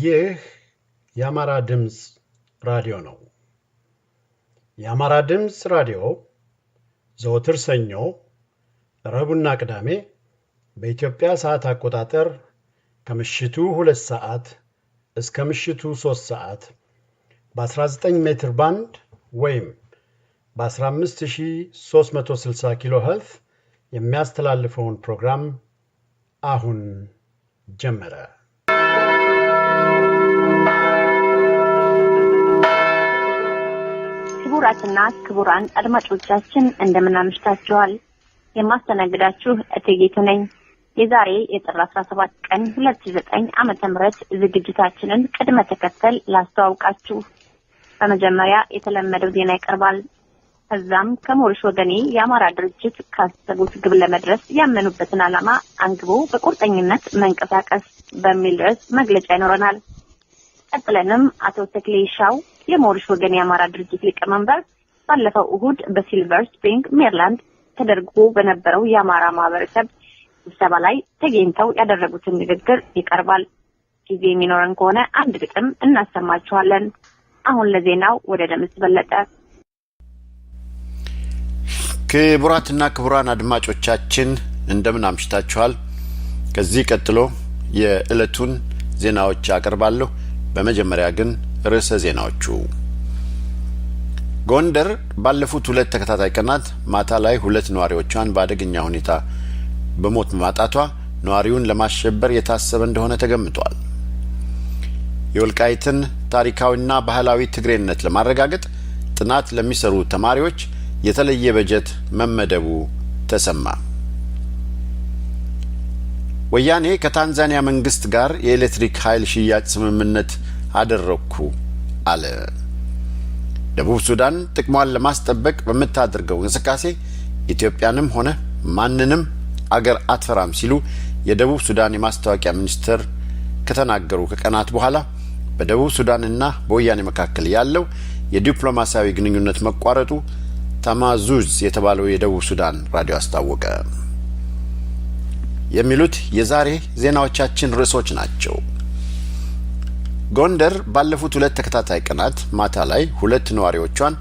ይህ የአማራ ድምፅ ራዲዮ ነው። የአማራ ድምፅ ራዲዮ ዘወትር ሰኞ፣ ረቡዕና ቅዳሜ በኢትዮጵያ ሰዓት አቆጣጠር ከምሽቱ 2 ሰዓት እስከ ምሽቱ 3 ሰዓት በ19 ሜትር ባንድ ወይም በ15360 ኪሎ ሄርትዝ የሚያስተላልፈውን ፕሮግራም አሁን ጀመረ። ክቡራትና ክቡራን አድማጮቻችን እንደምን አምሽታችኋል? የማስተናግዳችሁ እቴጌቱ ነኝ። የዛሬ የጥር 17 ቀን 2009 ዓመተ ምህረት ዝግጅታችንን ቅድመ ተከተል ላስተዋውቃችሁ። በመጀመሪያ የተለመደው ዜና ይቀርባል። ከዛም ከሞሪሽ ወገኔ የአማራ ድርጅት ካሰቡት ግብ ለመድረስ ያመኑበትን ዓላማ አንግቦ በቁርጠኝነት መንቀሳቀስ በሚል ርዕስ መግለጫ ይኖረናል። ቀጥለንም አቶ ተክሌሻው የሞሪሽ ወገኔ የአማራ ድርጅት ሊቀመንበር ባለፈው እሁድ በሲልቨር ስፕሪንግ ሜሪላንድ ተደርጎ በነበረው የአማራ ማህበረሰብ ስብሰባ ላይ ተገኝተው ያደረጉትን ንግግር ይቀርባል። ጊዜ የሚኖረን ከሆነ አንድ ግጥም እናሰማችኋለን። አሁን ለዜናው ወደ ደምስ በለጠ። ክቡራትና ክቡራን አድማጮቻችን እንደምን አምሽታችኋል? ከዚህ ቀጥሎ የዕለቱን ዜናዎች አቀርባለሁ። በመጀመሪያ ግን ርዕሰ ዜናዎቹ። ጎንደር ባለፉት 2 ተከታታይ ቀናት ማታ ላይ 2 ነዋሪዎቿን በአደገኛ ሁኔታ በሞት ማጣቷ ነዋሪውን ለማሸበር የታሰበ እንደሆነ ተገምቷል። የወልቃይትን ታሪካዊና ባህላዊ ትግሬነት ለማረጋገጥ ጥናት ለሚሰሩ ተማሪዎች የተለየ በጀት መመደቡ ተሰማ። ወያኔ ከታንዛኒያ መንግስት ጋር የኤሌክትሪክ ኃይል ሽያጭ ስምምነት አደረኩ አለ። ደቡብ ሱዳን ጥቅሟን ለማስጠበቅ በመታደርገው እንቅስቃሴ ኢትዮጵያንም ሆነ ማንንም አገር አትፈራም ሲሉ የደቡብ ሱዳን የማስታወቂያ ሚኒስትር ከተናገሩ ከቀናት በኋላ በደቡብ ሱዳንና በወያኔ መካከል ያለው የዲፕሎማሲያዊ ግንኙነት መቋረጡ ታማዙዝ የተባለው የደቡብ ሱዳን ራዲዮ አስታወቀ። የሚሉት የዛሬ ዜናዎቻችን ርዕሶች ናቸው። ጎንደር ባለፉት 2 ተከታታይ ቀናት ማታ ላይ 2 ነዋሪዎቿን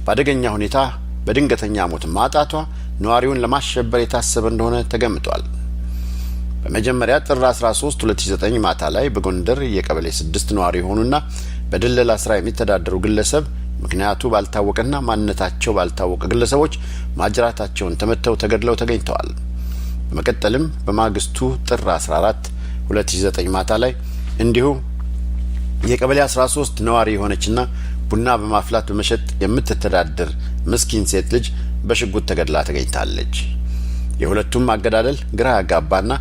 በአደገኛ ሁኔታ በድንገተኛ ሞት ማጣቷ ነዋሪውን ለማሸበር የታሰበ እንደሆነ ተገምቷል። በመጀመሪያ ጥር 13 2009 ማታ ላይ በጎንደር የቀበሌ 6 ነዋሪ የሆኑና በድለላ ስራ የሚተዳደሩ ግለሰብ ምክንያቱ ባልታወቀና ማንነታቸው ባልታወቀ ግለሰቦች ማጅራታቸውን ተመተው ተገድለው ተገኝተዋል። በመቀጠልም በማግስቱ ጥር 14 2009 ማታ ላይ እንዲሁ የቀበሌ 13 ነዋሪ የሆነችና ቡና በማፍላት በመሸጥ የምትተዳደር ምስኪን ሴት ልጅ በሽጉጥ ተገድላ ተገኝታለች። የሁለቱም አገዳደል ግራ ያጋባና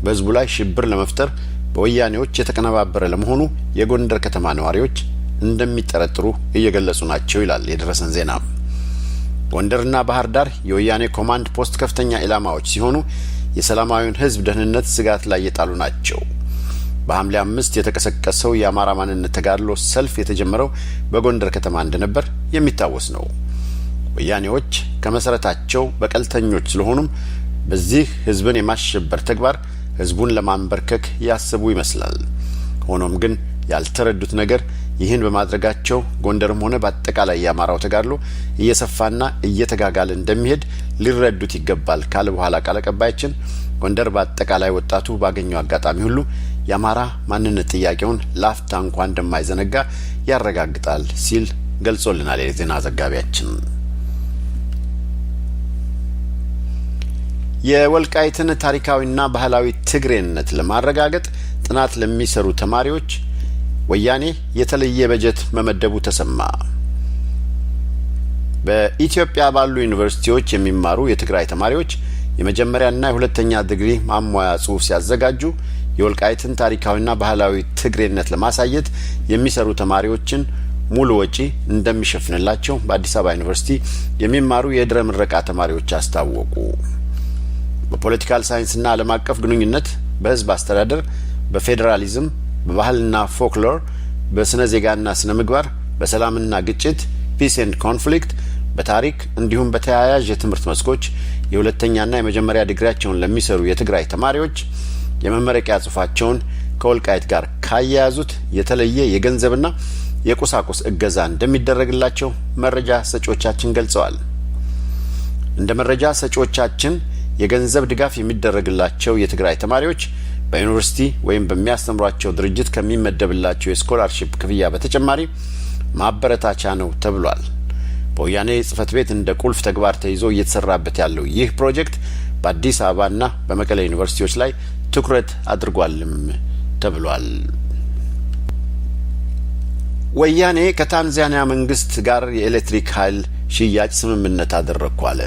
በህዝቡ ላይ ሽብር ለመፍጠር በወያኔዎች የተቀነባበረ ለመሆኑ የጎንደር ከተማ ነዋሪዎች እንደሚጠረጥሩ እየገለጹ ናቸው ይላል የደረሰን ዜና። ጎንደርና ባህር ዳር የወያኔ ኮማንድ ፖስት ከፍተኛ ኢላማዎች ሲሆኑ የሰላማዊውን ህዝብ ደህንነት ስጋት ላይ የጣሉ ናቸው። በሐምሌ 5 የተቀሰቀሰው የአማራ ማንነት ተጋድሎ ሰልፍ የተጀመረው በጎንደር ከተማ እንደነበር የሚታወስ ነው። ወያኔዎች ከመሰረታቸው በቀልተኞች ስለሆኑም በዚህ ህዝብን የማሸበር ተግባር ህዝቡን ለማንበርከክ ያስቡ ይመስላል። ሆኖም ግን ያልተረዱት ነገር ይህን በማድረጋቸው ጎንደርም ሆነ በአጠቃላይ የአማራው ተጋድሎ እየሰፋና እየተጋጋለ እንደሚሄድ ሊረዱት ይገባል ካለ በኋላ ቃል አቀባያችን ጎንደር በአጠቃላይ ወጣቱ ባገኘው አጋጣሚ ሁሉ የአማራ ማንነት ጥያቄውን ላፍታ እንኳን እንደማይዘነጋ ያረጋግጣል ሲል ገልጾልናል የዜና ዘጋቢያችን። የወልቃይትን ታሪካዊና ባህላዊ ትግሬነት ለማረጋገጥ ጥናት ለሚሰሩ ተማሪዎች ወያኔ የተለየ በጀት መመደቡ ተሰማ። በኢትዮጵያ ባሉ ዩኒቨርሲቲዎች የሚማሩ የትግራይ ተማሪዎች የመጀመሪያና የሁለተኛ ዲግሪ ማሟያ ጽሑፍ ሲያዘጋጁ የወልቃይትን ታሪካዊና ባህላዊ ትግሬነት ለማሳየት የሚሰሩ ተማሪዎችን ሙሉ ወጪ እንደሚሸፍንላቸው በአዲስ አበባ ዩኒቨርሲቲ የሚማሩ የድረ ምረቃ ተማሪዎች አስታወቁ። በፖለቲካል ሳይንስና ዓለም አቀፍ ግንኙነት፣ በህዝብ አስተዳደር፣ በፌዴራሊዝም፣ በባህልና ፎክሎር፣ በስነ ዜጋና ስነ ምግባር፣ በሰላምና ግጭት ፒስ ኤንድ ኮንፍሊክት፣ በታሪክ እንዲሁም በተያያዥ የትምህርት መስኮች የሁለተኛና የመጀመሪያ ዲግሪያቸውን ለሚሰሩ የትግራይ ተማሪዎች የመመረቂያ ጽሑፋቸውን ከወልቃይት ጋር ካያያዙት የተለየ የገንዘብና የቁሳቁስ እገዛ እንደሚደረግላቸው መረጃ ሰጪዎቻችን ገልጸዋል። እንደ መረጃ ሰጪዎቻችን የገንዘብ ድጋፍ የሚደረግላቸው የትግራይ ተማሪዎች በዩኒቨርሲቲ ወይም በሚያስተምሯቸው ድርጅት ከሚመደብላቸው የስኮላርሺፕ ክፍያ በተጨማሪ ማበረታቻ ነው ተብሏል። በወያኔ ጽሕፈት ቤት እንደ ቁልፍ ተግባር ተይዞ እየተሰራበት ያለው ይህ ፕሮጀክት በአዲስ አበባና በመቀሌ ዩኒቨርሲቲዎች ላይ ትኩረት አድርጓልም ተብሏል። ወያኔ ከታንዛኒያ መንግስት ጋር የኤሌክትሪክ ኃይል ሽያጭ ስምምነት አደረግኩ አለ።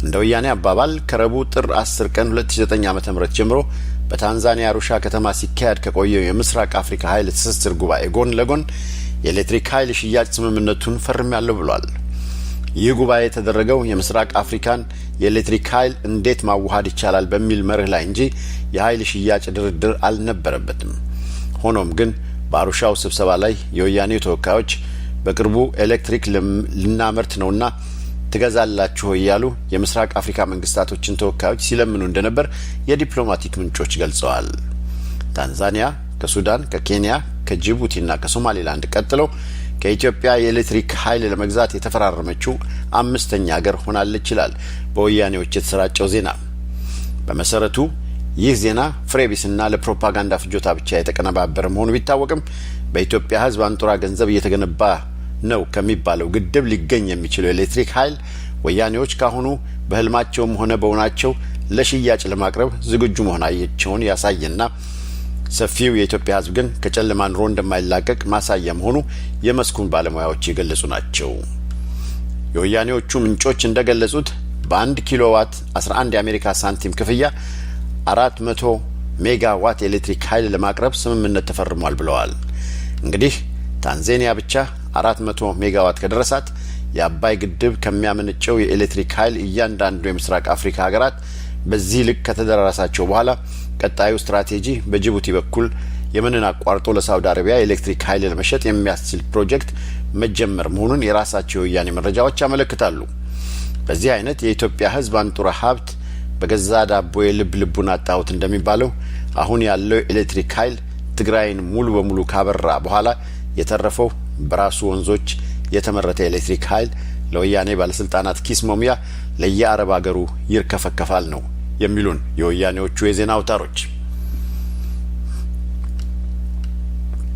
እንደ ወያኔ አባባል ከረቡዕ ጥር 10 ቀን 2009 ዓ.ም ጀምሮ በታንዛኒያ አሩሻ ከተማ ሲካሄድ ከቆየው የምስራቅ አፍሪካ ኃይል ትስስር ጉባኤ ጎን ለጎን የኤሌክትሪክ ኃይል ሽያጭ ስምምነቱን ፈርሜያለሁ ብሏል። ይህ ጉባኤ የተደረገው የምስራቅ አፍሪካን የኤሌክትሪክ ኃይል እንዴት ማዋሃድ ይቻላል በሚል መርህ ላይ እንጂ የኃይል ሽያጭ ድርድር አልነበረበትም። ሆኖም ግን በአሩሻው ስብሰባ ላይ የወያኔ ተወካዮች በቅርቡ ኤሌክትሪክ ልናመርት ነውና ትገዛላችሁ እያሉ የምስራቅ አፍሪካ መንግስታቶችን ተወካዮች ሲለምኑ እንደነበር የዲፕሎማቲክ ምንጮች ገልጸዋል። ታንዛኒያ ከሱዳን፣ ከኬንያ፣ ከጅቡቲና ከሶማሌላንድ ቀጥለው ከኢትዮጵያ የኤሌክትሪክ ኃይል ለመግዛት የተፈራረመችው አምስተኛ ሀገር ሆናለች ይላል በወያኔዎች የተሰራጨው ዜና። በመሰረቱ ይህ ዜና ፍሬቢስና ለፕሮፓጋንዳ ፍጆታ ብቻ የተቀነባበረ መሆኑ ቢታወቅም በኢትዮጵያ ሕዝብ አንጡራ ገንዘብ እየተገነባ ነው ከሚባለው ግድብ ሊገኝ የሚችለው ኤሌክትሪክ ኃይል ወያኔዎች ካሁኑ በህልማቸውም ሆነ በእውናቸው ለሽያጭ ለማቅረብ ዝግጁ መሆናቸውን ያሳየና ሰፊው የኢትዮጵያ ሕዝብ ግን ከጨለማ ኑሮ እንደማይላቀቅ ማሳያ መሆኑ የመስኩን ባለሙያዎች የገለጹ ናቸው። የወያኔዎቹ ምንጮች እንደገለጹት በ1 ኪሎዋት 11 የአሜሪካ ሳንቲም ክፍያ 400 ሜጋዋት ኤሌክትሪክ ኃይል ለማቅረብ ስምምነት ተፈርሟል ብለዋል። እንግዲህ ታንዛኒያ ብቻ 400 ሜጋዋት ከደረሳት የአባይ ግድብ ከሚያመነጨው የኤሌክትሪክ ኃይል እያንዳንዱ የምስራቅ አፍሪካ ሀገራት በዚህ ልክ ከተደራራሳቸው በኋላ ቀጣዩ ስትራቴጂ በጅቡቲ በኩል የመንን አቋርጦ ለሳውዲ አረቢያ የኤሌክትሪክ ኃይል ለመሸጥ የሚያስችል ፕሮጀክት መጀመር መሆኑን የራሳቸው የወያኔ መረጃዎች ያመለክታሉ። በዚህ አይነት የኢትዮጵያ ሕዝብ አንጡራ ሀብት በገዛ ዳቦ የልብ ልቡን አጣሁት እንደሚባለው አሁን ያለው ኤሌክትሪክ ኃይል ትግራይን ሙሉ በሙሉ ካበራ በኋላ የተረፈው በራሱ ወንዞች የተመረተ ኤሌክትሪክ ኃይል ለወያኔ ባለስልጣናት ኪስ መሙያ ለየአረብ ሀገሩ ይርከፈከፋል ነው የሚሉን የወያኔዎቹ የዜና አውታሮች።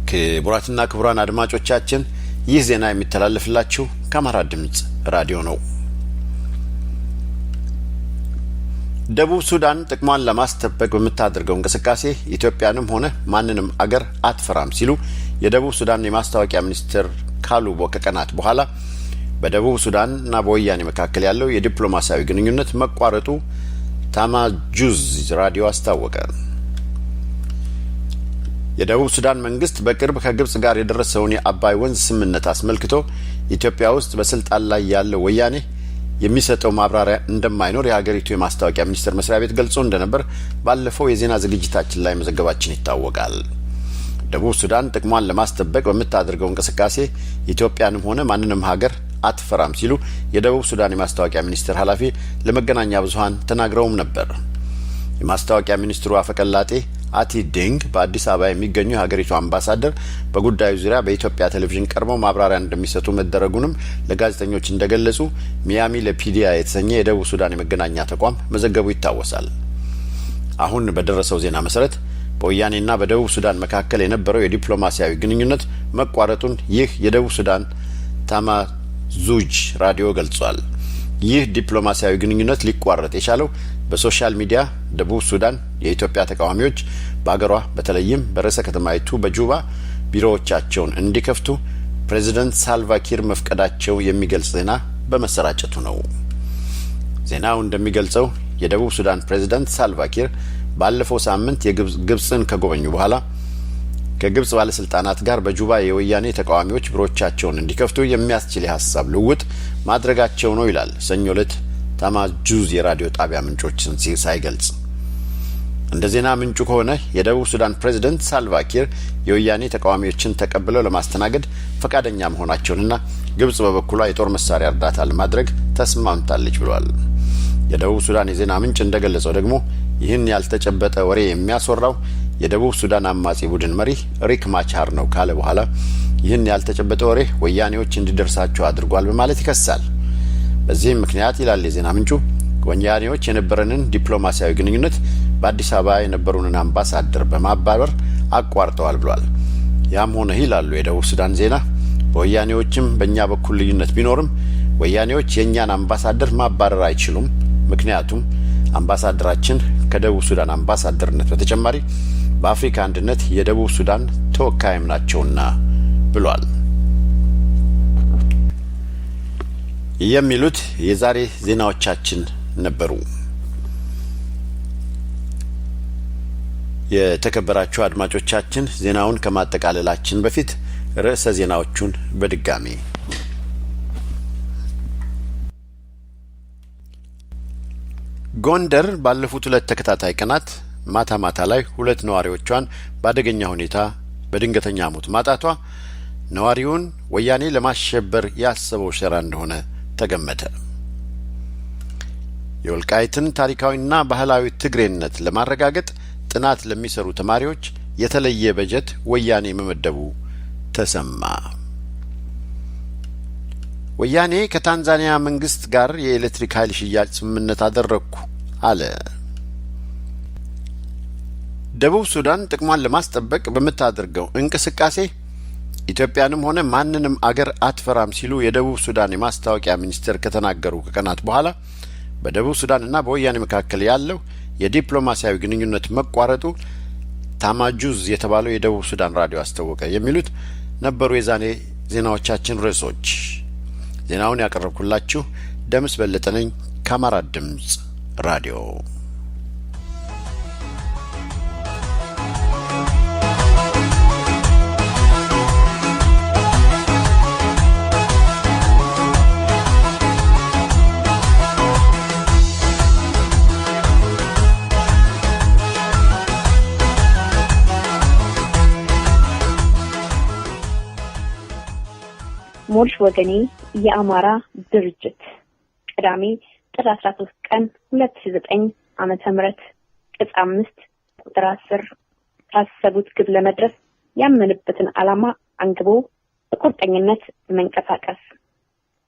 ክቡራትና ክቡራን አድማጮቻችን ይህ ዜና የሚተላለፍላችሁ ከአማራ ድምጽ ራዲዮ ነው። ደቡብ ሱዳን ጥቅሟን ለማስጠበቅ በምታደርገው እንቅስቃሴ ኢትዮጵያንም ሆነ ማንንም አገር አትፈራም ሲሉ የደቡብ ሱዳን የማስታወቂያ ሚኒስትር ካሉቦ ከቀናት በኋላ በደቡብ ሱዳንና በወያኔ መካከል ያለው የዲፕሎማሲያዊ ግንኙነት መቋረጡ ታማጁዝ ራዲዮ አስታወቀ። የደቡብ ሱዳን መንግስት በቅርብ ከግብጽ ጋር የደረሰውን የአባይ ወንዝ ስምምነት አስመልክቶ ኢትዮጵያ ውስጥ በስልጣን ላይ ያለው ወያኔ የሚሰጠው ማብራሪያ እንደማይኖር የሀገሪቱ የማስታወቂያ ሚኒስቴር መስሪያ ቤት ገልጾ እንደነበር ባለፈው የዜና ዝግጅታችን ላይ መዘገባችን ይታወቃል። ደቡብ ሱዳን ጥቅሟን ለማስጠበቅ በምታደርገው እንቅስቃሴ ኢትዮጵያንም ሆነ ማንንም ሀገር አትፈራም ሲሉ የደቡብ ሱዳን የማስታወቂያ ሚኒስቴር ኃላፊ ለመገናኛ ብዙሃን ተናግረውም ነበር። የማስታወቂያ ሚኒስትሩ አፈቀላጤ አቲ ዲንግ በአዲስ አበባ የሚገኙ የሀገሪቱ አምባሳደር በጉዳዩ ዙሪያ በኢትዮጵያ ቴሌቪዥን ቀርበው ማብራሪያ እንደሚሰጡ መደረጉንም ለጋዜጠኞች እንደገለጹ ሚያሚ ለፒዲያ የተሰኘ የደቡብ ሱዳን የመገናኛ ተቋም መዘገቡ ይታወሳል። አሁን በደረሰው ዜና መሰረት በወያኔና በደቡብ ሱዳን መካከል የነበረው የዲፕሎማሲያዊ ግንኙነት መቋረጡን ይህ የደቡብ ሱዳን ታማዙጅ ራዲዮ ገልጿል። ይህ ዲፕሎማሲያዊ ግንኙነት ሊቋረጥ የቻለው በሶሻል ሚዲያ ደቡብ ሱዳን የኢትዮጵያ ተቃዋሚዎች በአገሯ በተለይም በርዕሰ ከተማይቱ በጁባ ቢሮዎቻቸውን እንዲከፍቱ ፕሬዚደንት ሳልቫኪር መፍቀዳቸው የሚገልጽ ዜና በመሰራጨቱ ነው። ዜናው እንደሚገልጸው የደቡብ ሱዳን ፕሬዚደንት ሳልቫኪር ባለፈው ሳምንት የግብጽን ከጎበኙ በኋላ ከግብጽ ባለስልጣናት ጋር በጁባ የወያኔ ተቃዋሚዎች ብሮቻቸውን እንዲከፍቱ የሚያስችል የሐሳብ ልውውጥ ማድረጋቸው ነው ይላል ሰኞ ዕለት ታማጁዝ የራዲዮ ጣቢያ ምንጮችን ሳይገልጽ። እንደ ዜና ምንጩ ከሆነ የደቡብ ሱዳን ፕሬዝዳንት ሳልቫኪር የወያኔ ተቃዋሚዎችን ተቀብለው ለማስተናገድ ፈቃደኛ መሆናቸውንና ግብጽ በበኩሏ የጦር መሳሪያ እርዳታ ለማድረግ ተስማምታለች ብሏል። የደቡብ ሱዳን የዜና ምንጭ እንደገለጸው ደግሞ ይህን ያልተጨበጠ ወሬ የሚያስወራው የደቡብ ሱዳን አማጺ ቡድን መሪ ሪክ ማቻር ነው ካለ በኋላ ይህን ያልተጨበጠ ወሬ ወያኔዎች እንዲደርሳቸው አድርጓል በማለት ይከሳል። በዚህም ምክንያት ይላል የዜና ምንጩ ወያኔዎች የነበረንን ዲፕሎማሲያዊ ግንኙነት በአዲስ አበባ የነበሩንን አምባሳደር በማባበር አቋርጠዋል ብሏል። ያም ሆነ ይላሉ የደቡብ ሱዳን ዜና በወያኔዎችም በእኛ በኩል ልዩነት ቢኖርም ወያኔዎች የእኛን አምባሳደር ማባረር አይችሉም፣ ምክንያቱም አምባሳደራችን ከደቡብ ሱዳን አምባሳደርነት በተጨማሪ በአፍሪካ አንድነት የደቡብ ሱዳን ተወካይም ናቸውና ብሏል። የሚሉት የዛሬ ዜናዎቻችን ነበሩ። የተከበራችሁ አድማጮቻችን ዜናውን ከማጠቃለላችን በፊት ርዕሰ ዜናዎቹን በድጋሚ ጎንደር ባለፉት 2 ተከታታይ ቀናት ማታ ላይ 2 ነዋሪዎቿን በአደገኛ ሁኔታ በድንገተኛ ሞት ማጣቷ ነዋሪውን ወያኔ ለማሸበር ያሰበው ሸራ እንደሆነ ተገመተ። የወልቃይትን ታሪካዊና ባህላዊ ትግሬነት ለማረጋገጥ ጥናት ለሚሰሩ ተማሪዎች የተለየ በጀት ወያኔ መመደቡ ተሰማ። ወያኔ ከታንዛኒያ መንግስት ጋር የኤሌክትሪክ ኃይል ሽያጭ ስምምነት አደረኩ አለ። ደቡብ ሱዳን ጥቅሟን ለማስጠበቅ በመታደርገው እንቅስቃሴ ኢትዮጵያንም ሆነ ማንንም አገር አትፈራም ሲሉ የደቡብ ሱዳን የማስታወቂያ ሚኒስትር ከተናገሩ ከቀናት በኋላ በደቡብ ሱዳንና በወያኔ መካከል ያለው የዲፕሎማሲያዊ ግንኙነት መቋረጡ ታማጁዝ የተባለው የደቡብ ሱዳን ራዲዮ አስታወቀ። የሚሉት ነበሩ የዛሬ ዜናዎቻችን ርዕሶች። ዜናውን ያቀረብኩላችሁ ደምስ በለጠ ነኝ ከአማራ ድምጽ ራዲዮ። ሞልሽ ወገኔ የአማራ ድርጅት ቅዳሜ ጥር 13 ቀን 2009 ዓመተ ምህረት ቅጽ 5 ቁጥር 10 ታሰቡት ግብ ለመድረስ ያመነበትን ዓላማ አንግቦ በቁርጠኝነት መንቀሳቀስ።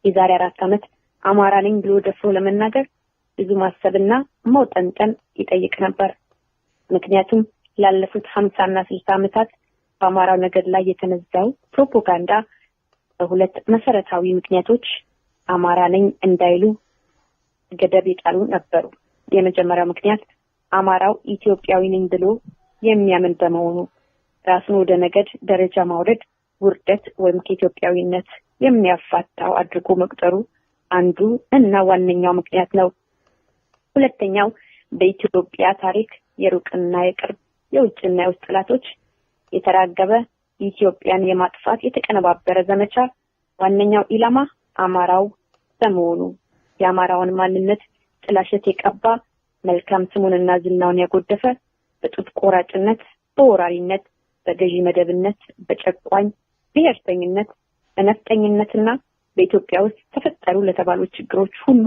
የዛሬ 4 ዓመት አማራ ነኝ ብሎ ደፍሮ ለመናገር ብዙ ማሰብና መውጠንጠን ይጠይቅ ነበር። ምክንያቱም ላለፉት 50 እና 60 ዓመታት በአማራው ነገድ ላይ የተነዛው ፕሮፓጋንዳ በሁለት መሰረታዊ ምክንያቶች አማራ ነኝ እንዳይሉ ገደብ የጣሉ ነበሩ። የመጀመሪያው ምክንያት አማራው ኢትዮጵያዊ ነኝ ብሎ የሚያምን በመሆኑ ራሱን ወደ ነገድ ደረጃ ማውረድ ውርደት ወይም ከኢትዮጵያዊነት የሚያፋታው አድርጎ መቁጠሩ አንዱ እና ዋነኛው ምክንያት ነው። ሁለተኛው በኢትዮጵያ ታሪክ የሩቅና የቅርብ የውጭና የውስጥ ጠላቶች የተራገበ ኢትዮጵያን የማጥፋት የተቀነባበረ ዘመቻ ዋነኛው ኢላማ አማራው በመሆኑ የአማራውን ማንነት ጥላሸት የቀባ መልካም ስሙንና ዝናውን ያጎደፈ በጡት ቆራጭነት፣ በወራሪነት፣ በገዢ መደብነት፣ በጨቋኝ ብሔርተኝነት፣ በነፍጠኝነትና በኢትዮጵያ ውስጥ ተፈጠሩ ለተባሉ ችግሮች ሁሉ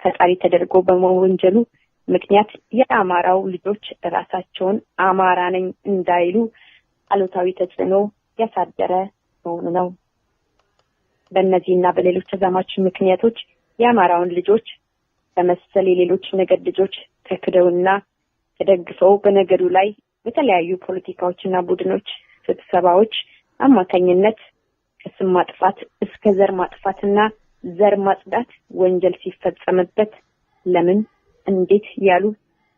ፈጣሪ ተደርጎ በመወንጀሉ ምክንያት የአማራው ልጆች ራሳቸውን አማራ ነኝ እንዳይሉ አሉታዊ ተጽዕኖ ያሳደረ መሆኑ ነው። በእነዚህና በሌሎች ተዛማች ምክንያቶች የአማራውን ልጆች በመሰል የሌሎች ነገድ ልጆች ተክደውና ተደግፈው በነገዱ ላይ በተለያዩ ፖለቲካዎችና ቡድኖች ስብሰባዎች አማካኝነት ከስም ማጥፋት እስከ ዘር ማጥፋትና ዘር ማጽዳት ወንጀል ሲፈጸምበት ለምን እንዴት ያሉ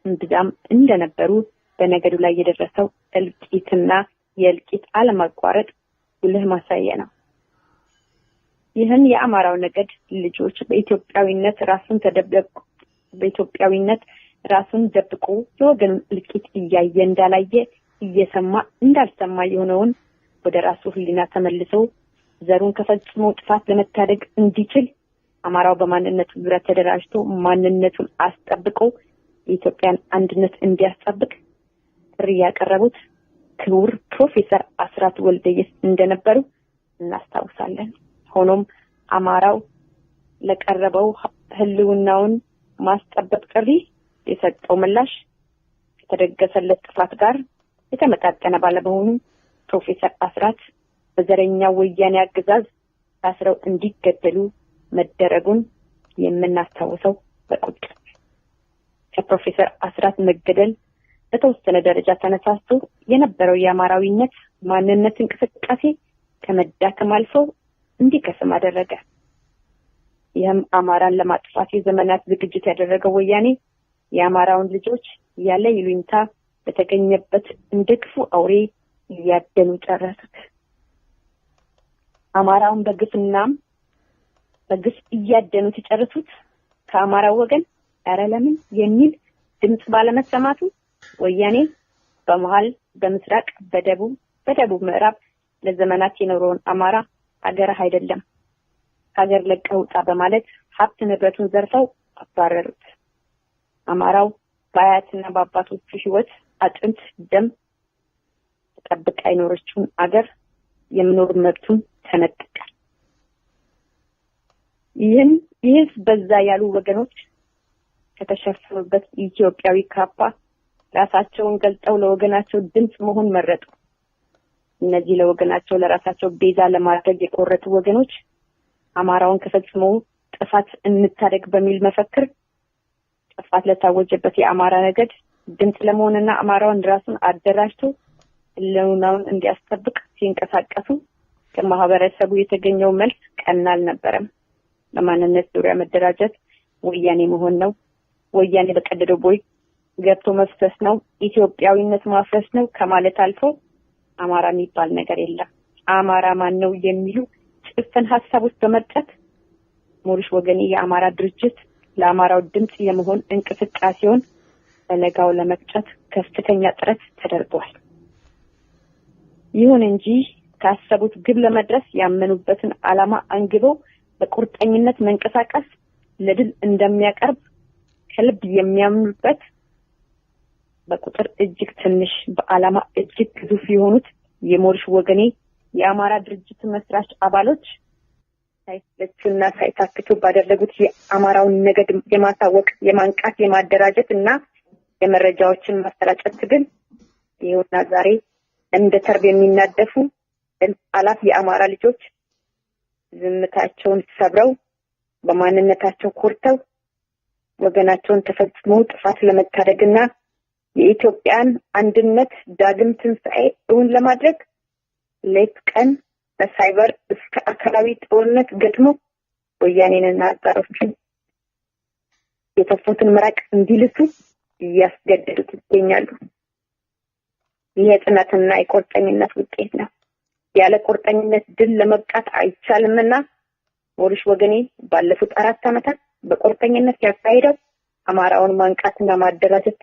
እንብዛም እንደነበሩ በነገዱ ላይ የደረሰው እልቂትና የእልቂት አለማቋረጥ ጉልህ ማሳያ ነው። ይህን የአማራው ነገድ ልጆች በኢትዮጵያዊነት ራሱን ደብቆ የወገን እልቂት እያየ እንዳላየ እየሰማ እንዳልሰማ የሆነውን ወደ ራሱ ህሊና ተመልሶ ዘሩን ከፈጽሞ ጥፋት ለመታደግ እንዲችል አማራው በማንነቱ ዙሪያ ተደራጅቶ ማንነቱን አስጠብቆ የኢትዮጵያን አንድነት እንዲያስጠብቅ ጥሪ ያቀረቡት ክቡር ፕሮፌሰር አስራት ወልደየስ እንደነበሩ እናስታውሳለን። ሆኖም አማራው ለቀረበው ህልውናውን ማስጠበቅ ጥሪ የሰጠው ምላሽ ከተደገሰለት ጥፋት ጋር የተመጣጠነ ባለመሆኑ ፕሮፌሰር አስራት በዘረኛው ወያኔ አገዛዝ ታስረው እንዲገደሉ መደረጉን የምናስታውሰው በቁጭት ከፕሮፌሰር አስራት መገደል በተወሰነ ደረጃ ተነሳስቶ የነበረው የአማራዊነት ማንነት እንቅስቃሴ ከመዳከም አልፎ እንዲከስም አደረገ። ይህም አማራን ለማጥፋት የዘመናት ዝግጅት ያደረገው ወያኔ የአማራውን ልጆች ያለ ይሉኝታ በተገኘበት እንደ ክፉ አውሬ እያደኑ ጨረሱት። አማራውን በግፍ እያደኑ ሲጨርሱት ከአማራው ወገን ኧረ ለምን የሚል ድምጽ ባለመሰማቱ ወያኔ በመሃል በምስራቅ በደቡብ ምዕራብ ለዘመናት የኖረውን አማራ ሀገር አይደለም ሀገር ለቀው ውጣ በማለት ሀብት ንብረቱን ዘርፈው አባረሩት። አማራው በአያትና በአባቶቹ ህይወት አጥንት ደም ተጠብቃ የኖረችውን አገር የመኖር መብቱን ተነጠቀ። ይህ በዛ ያሉ ወገኖች ከተሸፈኑበት ኢትዮጵያዊ ካባ ራሳቸውን ገልጠው ለወገናቸው ድምጽ መሆን መረጡ። እነዚህ ለወገናቸው ለራሳቸው ቤዛ ለማድረግ የቆረጡ ወገኖች አማራውን ከፈጽመው ጥፋት እንታደግ በሚል መፈክር ጥፋት ለታወጀበት የአማራ ነገድ ድምጽ ለመሆንና አማራውን ራሱን አደራጅቶ ህልውናውን እንዲያስጠብቅ ሲንቀሳቀሱ ከማህበረሰቡ የተገኘው መልስ ቀና አልነበረም። በማንነት ዙሪያ መደራጀት ወያኔ መሆን ነው፣ ወያኔ በቀደደው ቦይ ገብቶ መፍሰስ ነው፣ ኢትዮጵያዊነት ማፍረስ ነው ከማለት አልፎ አማራ የሚባል ነገር የለም፣ አማራ ማን ነው የሚሉ ጭፍን ሐሳቦች በመጠት ሞሪሽ ወገኔ የአማራ ድርጅት ለአማራው ድምጽ የመሆን እንቅስቃሴውን በለጋው ለመቅጨት ከፍተኛ ጥረት ተደርጓል። ይሁን እንጂ ካሰቡት ግብ ለመድረስ ያመኑበትን ዓላማ አንግበው በቁርጠኝነት መንቀሳቀስ ለድል እንደሚያቀርብ ከልብ የሚያምኑበት በቁጥር እጅግ ትንሽ በዓላማ እጅግ ግዙፍ የሆኑት የሞሪሽ ወገኔ የአማራ ድርጅት መስራች አባሎች ሳይሰለቹና ሳይታክቱ ባደረጉት የአማራውን ነገድ የማሳወቅ የማንቃት የማደራጀት እና የመረጃዎችን ማሰራጨት ትግል ይኸውና ዛሬ እንደ ተርብ የሚናደፉ አላፍ የአማራ ልጆች ዝምታቸውን ሰብረው በማንነታቸው ኮርተው ወገናቸውን ተፈጽሞ ጥፋት ለመታደግና የኢትዮጵያን አንድነት ዳግም ትንሣኤ እውን ለማድረግ ሌት ቀን በሳይበር እስከ አካላዊ ጦርነት ገጥሞ ወያኔንና አጋሮቹን የተፉትን ምራቅ እንዲልሱ እያስገደዱት ይገኛሉ። ይህ የጽናትና የቁርጠኝነት ውጤት ነው። ያለ ቁርጠኝነት ድል ለመብቃት አይቻልምና ሞሪሽ ወገኔ ባለፉት 4 ዓመታት በቁርጠኝነት ያካሄደው አማራውን ማንቃትና ማደራጀት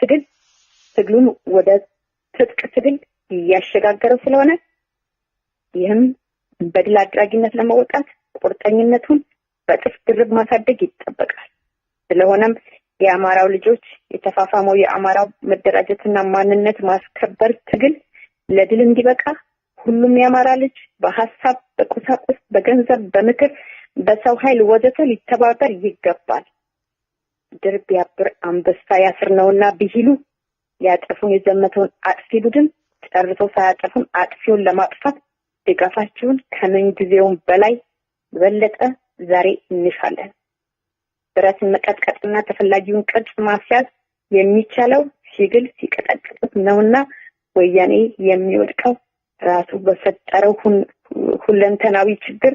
ትግሉን ወደ ትጥቅ ትግል እያሸጋገረው ስለሆነ ይህም በድል አድራጊነት ለመወጣት ቁርጠኝነቱን በጥፍ ድርብ ማሳደግ ይጠበቃል። ስለሆነም የአማራው ልጆች የተፋፋመው የአማራው መደራጀትና ማንነት ማስከበር ትግል ለድል እንዲበቃ ሁሉም የአማራ ልጅ በሐሳብ በቁሳቁስ በገንዘብ በምክር በሰው ኃይል ወዘተ ሊተባበር ይገባል። ድር ቢያብር አንበሳ ያስር ነውና ቢሂሉ ያጠፉን የዘመተውን አጥፊ ቡድን ጨርሶ ሳያጠፉን አጥፊውን ለማጥፋት ድጋፋችሁን ከምን ጊዜውም በላይ በለጠ ዛሬ እንሻለን። ብረትን መቀጥቀጥና ተፈላጊውን ቅርጽ ማስያዝ የሚቻለው ሲግል ሲቀጠቅጥ ነውና ወያኔ የሚወድቀው ራሱ በፈጠረው ሁለንተናዊ ችግር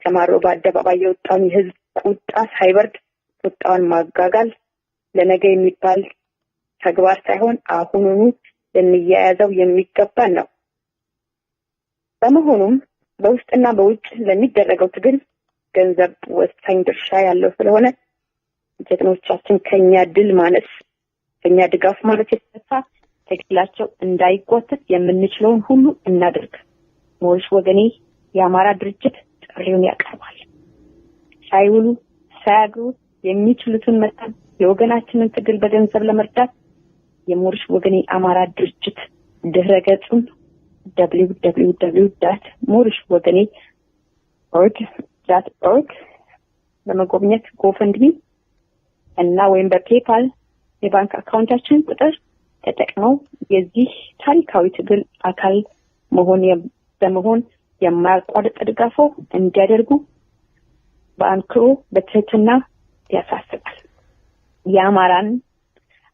ተማሮ በአደባባይ የወጣውን የህዝብ ቁጣ ሳይበርድ ቁጣውን ማጋጋል ለነገ የሚባል ተግባር ሳይሆን አሁኑኑ ልንያያዘው የሚገባ ነው። በመሆኑም በውስጥና በውጭ ለሚደረገው ትግል ገንዘብ ወሳኝ ድርሻ ያለው ስለሆነ ጀግኖቻችን ከኛ ድል ማነስ ከኛ ድጋፍ ማለት የተነሳ ትግላቸው እንዳይጓተት የምንችለውን ሁሉ እናድርግ። ሞሪሽ ወገኔ የአማራ ድርጅት ጥሪውን ያቀርባል። ሳይውሉ ሳያድሩ የሚችሉትን መጠን የወገናችንን ትግል በገንዘብ ለመርዳት የሞሪሽ ወገኔ አማራ ድርጅት ድረገጹን www.morishwagene.org በመጎብኘት ጎፈንድሚ እና ወይም በፔፓል የባንክ አካውንታችን ቁጥር ተጠቅመው የዚህ ታሪካዊ ትግል አካል በመሆን የማያቋርጥ ድጋፍ እንዲያደርጉ በአንክሮ በትህትና ያሳስባል።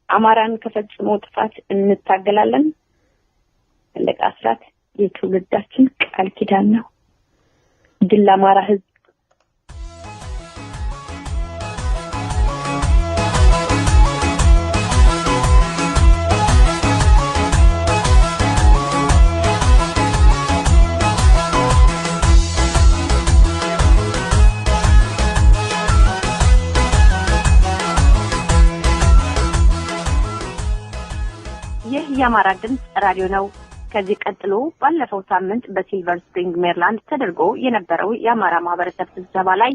አማራን ከፈጽሞ ጥፋት እንታገላለን። ትልቅ አስራት የትውልዳችን ቃል ኪዳን ነው። ድል ለአማራ ሕዝብ። ይህ የአማራ ድምጽ ራዲዮ ነው። ከዚህ ቀጥሎ ባለፈው ሳምንት በሲልቨር ስፕሪንግ ሜሪላንድ ተደርጎ የነበረው የአማራ ማህበረሰብ ስብሰባ ላይ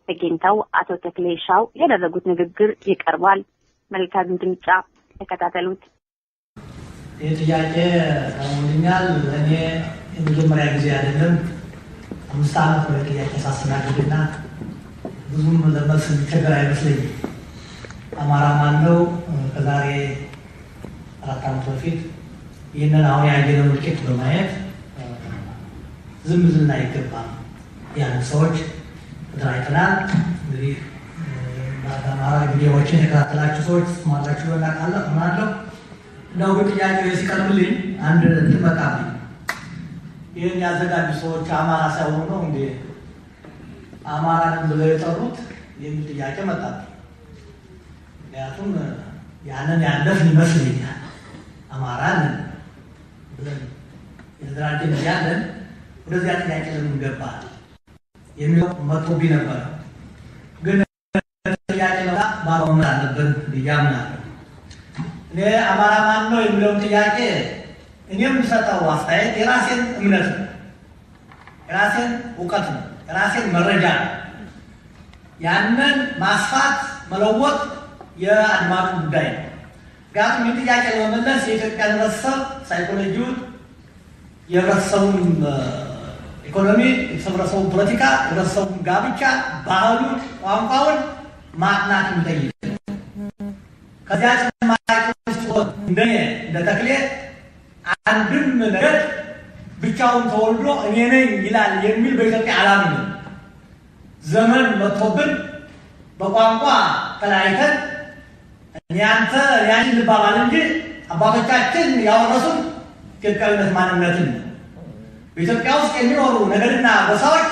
ተገኝተው አቶ ተክሌሻው ያደረጉት ንግግር ይቀርባል። መልካም ድምጫ ተከታተሉት። የጥያቄ ታውኛል። እኔ የመጀመሪያ ጊዜ አይደለም 5 ዓመት ነው ጥያቄ ሳስተናግድና ብዙም ለመልስ የሚቸገር አይመስለኝም። አማራ ማን ነው? ከዛሬ 4 ዓመት በፊት ይህንን አሁን ያየነው ውጤት በማየት ዝም ብለን አይገባም። ያን ሰዎች ተደራጅተናል። እንግዲህ በአማራ ቪዲዮዎችን የተከታተላችሁ ሰዎች ማላችሁ እናውቃለን ምናለው እንደው ግን ጥያቄው ሲቀርብልኝ አንድ ትመጣልኝ ይህን ያዘጋጁ ሰዎች አማራ ሳይሆኑ ነው እንዴ አማራን ብለው የጠሩት የሚል ጥያቄ መጣብኝ። ምክንያቱም ያንን ያለፍን ይመስለኛል። አማራን ብለን የተደራጀን ያለን ወደዚያ ጥያቄ ለምን ገባ የሚለው መጥቶብኝ ነበር። ግን ጥያቄ ነው ማቆም አለብን ብያምናለሁ። እኔ አማራ ማን ነው የሚለውን ጥያቄ እኔም የምሰጠው አስተያየት የራሴን እምነት ነው፣ የራሴን እውቀት ነው፣ የራሴን መረጃ ነው። ያንን ማስፋት መለወጥ የአድማጩ ጉዳይ ነው። ምክንያቱም ይህ ጥያቄ ለመመለስ የኢትዮጵያ ህብረተሰብ ሳይኮሎጂውን፣ የህብረተሰቡን ኢኮኖሚ፣ የህብረተሰቡን ፖለቲካ፣ የህብረተሰቡን ጋብቻ፣ ባህሉን፣ ቋንቋውን ማጥናት የሚጠይቅ ከዚያ እንደ ተክሌ አንድም ነገር ብቻውን ተወልዶ እኔ ነኝ ይላል የሚል በኢትዮጵያ አላምንም። ዘመን መጥቶብን በቋንቋ ተለያይተን እኔ አንተ ያን ልባባል እንጂ አባቶቻችን ያወረሱን ኢትዮጵያዊነት ማንነትን በኢትዮጵያ ውስጥ የሚኖሩ ነገድና ጎሳዎች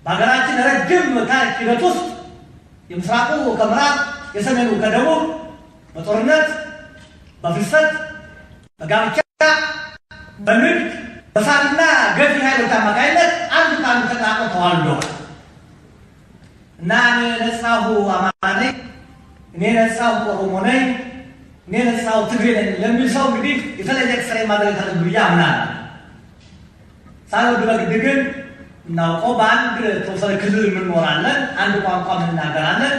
በሀገራችን ረጅም ታሪክ ሂደት ውስጥ የምስራቁ ከምዕራብ የሰሜኑ ከደቡብ በጦርነት በፍልሰት በጋብቻ በንግድ በሳልና ገፊ ኃይሎች አማካይነት አንድ ከአንዱ ተቀላቅለው ተዋልደዋል እና እኔ ነጻሁ አማራ ነኝ፣ እኔ ነጻሁ ኦሮሞ ነኝ፣ እኔ ነጻሁ ትግሬ ነኝ ለሚል ሰው እንግዲህ የተለየ ክስሬ ማድረግ አለብኝ ብዬ አምናለሁ። ሳይወድ በግድ ግን እናውቀው በአንድ ተወሰነ ክልል እንኖራለን፣ አንድ ቋንቋ እንናገራለን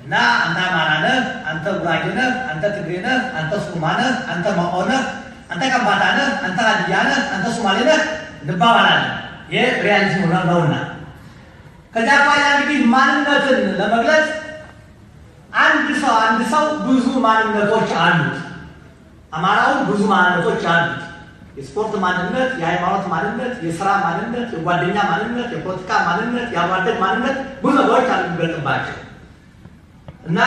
እና አንተ አማራ ነህ፣ አንተ ጉራጌ ነህ፣ አንተ ትግሬ ነህ፣ አንተ ሱርማ ነህ፣ አንተ ማኦ ነህ፣ አንተ ከምባታ ነህ፣ አንተ ሀዲያ ነህ፣ አንተ ሶማሌ ነህ እንባባላለን። ይህ ሪያሊቲ ነውና ከዚያ በኋላ እንግዲህ ማንነትን ለመግለጽ አንድ ሰው ብዙ ማንነቶች አሉት። አማራውን ብዙ ማንነቶች አሉት። የስፖርት ማንነት፣ የሃይማኖት ማንነት፣ የስራ ማንነት፣ የጓደኛ ማንነት፣ የፖለቲካ ማንነት፣ የአባደግ ማንነት ብዙ ነገሮች አሉ የሚገልጽባቸው እና